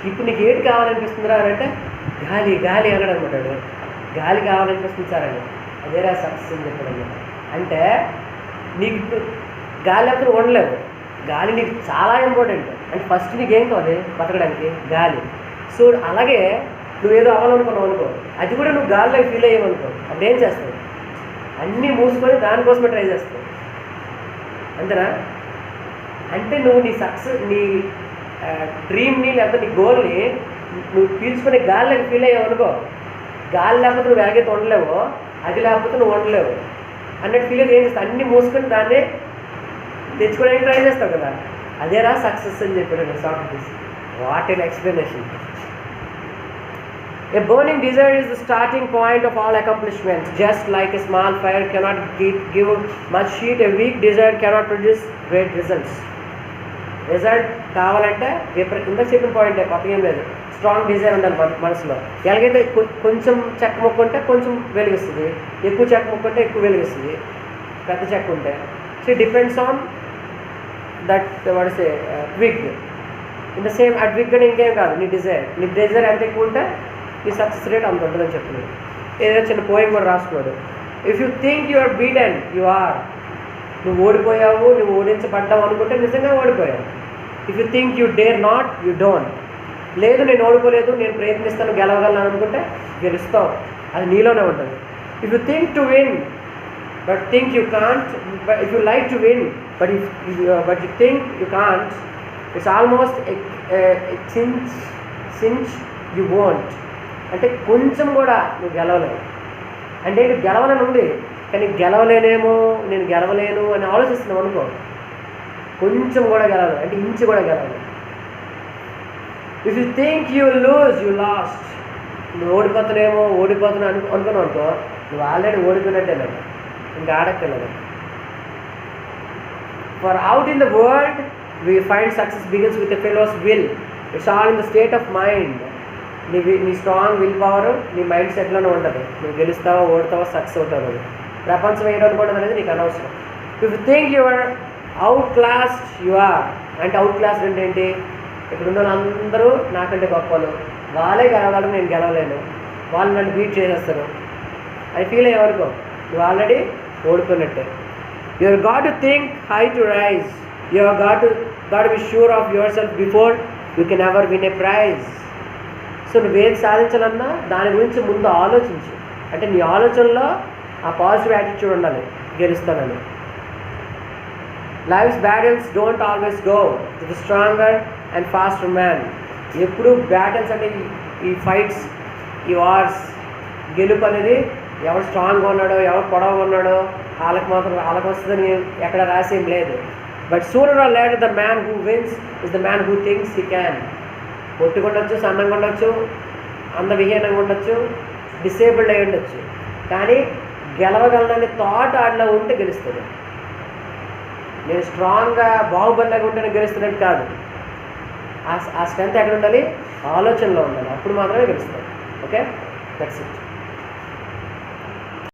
ఇప్పుడు నీకు ఏంటి కావాలనిపిస్తుందిరా అని అంటే, గాలి అన్నాడు అనమాట. గాలి కావాలనిపిస్తుంది సార్ అని. అదేరా సక్సెస్ అని చెప్పాడు అనమాట. అంటే నీకు ఇప్పుడు గాలి లేకపోతే ఉండలేవు, గాలి నీకు చాలా ఇంపార్టెంట్. అంటే ఫస్ట్ నీకు ఏం కావాలి బతకడానికి? గాలి. సో అలాగే నువ్వేదో అవ్వాలనుకున్నావు అనుకో, అది కూడా నువ్వు గాలిలో ఫీల్ అయ్యావనుకో, అప్పుడు ఏం చేస్తావు? అన్నీ మూసుకొని దానికోసమే ట్రై చేస్తావు, అంతేనా? అంటే నువ్వు నీ సక్సెస్, నీ డ్రీమ్ని లేకపోతే నీ గోల్ని నువ్వు పీల్చుకునే గాలిలోకి ఫీల్ అయ్యావు అనుకో, గాలి లేకపోతే నువ్వు ఎలాగైతే ఉండలేవో, అది లేకపోతే నువ్వు ఉండలేవు అన్నట్టు ఫీల్ అయితే ఏం చేస్తావు? అన్నీ మూసుకొని దాన్ని తెచ్చుకోవడానికి ట్రై చేస్తావు కదా, అదేరా సక్సెస్ అని చెప్పాడు Socrates. What an explanation. A burning desire is the starting point of all accomplishments. Just like a small fire cannot give much heat, a weak desire cannot produce great results. Result కావాలంటే ఇందాక చెప్పిన point కొత్తగా ఏం లేదు, strong desire ఉండాలి మనసులో. ఎలాగైతే కొంచెం చెక్క ముక్క ఉంటే కొంచెం వెలిగిస్తుంది, ఎక్కువ చెక్క ముక్క ఉంటే ఎక్కువ వెలిగిస్తుంది, పెద్ద చెక్క ఉంటే. So it depends on that what is a twig. In the same ఆ ట్విగ్ కూడా ఇంకేం కాదు, నీ డిజైర్ ఎంత ఎక్కువ ఉంటే ఈ సక్సెస్ రేట్ అంత ఉంటుందని చెప్తున్నాడు. ఏదైనా చిన్న పోయం కూడా రాసుకున్నాడు. If you think you are beaten, you are. నువ్వు ఓడిపోయావు, నువ్వు ఓడించబడ్డావు అనుకుంటే నిజంగా ఓడిపోయావు. If you think you dare not, you don't. లేదు నేను ఓడిపోలేదు, నేను ప్రయత్నిస్తాను, గెలవగలను అనుకుంటే గెలుస్తావు, అది నీలోనే ఉంటుంది. If you think to win but think you can't, if you like to win but you think you can't, it's almost cinch you won't. అంటే కొంచెం కూడా నువ్వు గెలవలేవు. అంటే నీకు గెలవలని ఉంది కానీ గెలవలేనేమో, నేను గెలవలేను అని ఆలోచిస్తున్నావు అనుకో, కొంచెం కూడా గెలవలేదు, అంటే ఇంచు కూడా గెలవలేదు. If you think you lose, you lost. నువ్వు ఓడిపోతున్నా అనుకున్నావు అనుకో, నువ్వు ఆల్రెడీ ఓడిపోయినట్టే లేదు, ఇంకా ఆడక్కర్లేదు. For out in the world we find success begins with a fellow's will. It's all in the state of mind. నీ స్ట్రాంగ్ విల్ పవర్ నీ మైండ్ సెట్లోనే ఉంటుంది. నువ్వు గెలుస్తావో ఓడతావో సక్సెస్ అవుతావు. ప్రపంచం ఏడు అనుకోవడం అనేది నీకు అనవసరం. If you think your out class, you are. అంటే అవుట్ క్లాస్ అంటే ఏంటి? ఇక్కడ ఉన్న వాళ్ళందరూ నాకంటే గొప్పలు, వాళ్ళే గెలవగలరు, నేను గెలవలేను, వాళ్ళు నన్ను బీట్ చేసేస్తారు అని ఫీల్ అయ్యేవరకు నువ్వు ఆల్రెడీ ఓడిపోయినట్టే. Your got to think high to rise. Your got to be sure of your self before you can ever win a prize. So నువ్వేది సాధించాలన్నా దాని గురించి ముందు ఆలోచించు. అంటే నీ ఆలోచనలో ఆ పాజిటివ్ యాటిట్యూడ్ ఉండాలి, గెలుస్తానని. Life's battles don't always go to the stronger and faster man. ఎప్పుడు బ్యాటిల్స్ అంటే ఈ ఫైట్స్, ఈ వార్స్, గెలుపు అనేది ఎవరు స్ట్రాంగ్గా ఉన్నాడో, ఎవరు పొడవగా ఉన్నాడో వాళ్ళకి వస్తుందని ఎక్కడ రాసేం లేదు. But sooner or later the man who wins is the man who thinks he can. పొట్టుగా ఉండొచ్చు, సన్నంగా ఉండొచ్చు, అందవిహీనంగా ఉండొచ్చు, డిసేబుల్డ్ అయి ఉండొచ్చు, కానీ గెలవగలనని థాట్ ఆడలో ఉంటే గెలుస్తుంది. నేను స్ట్రాంగ్గా బాహుబలిలాగా ఉంటేనే గెలుస్తున్నట్టు కాదు. ఆ స్ట్రెంత్ ఎక్కడ ఉండాలి? ఆలోచనలో ఉండాలి. అప్పుడు మాత్రమే గెలుస్తాను. Okay, that's it.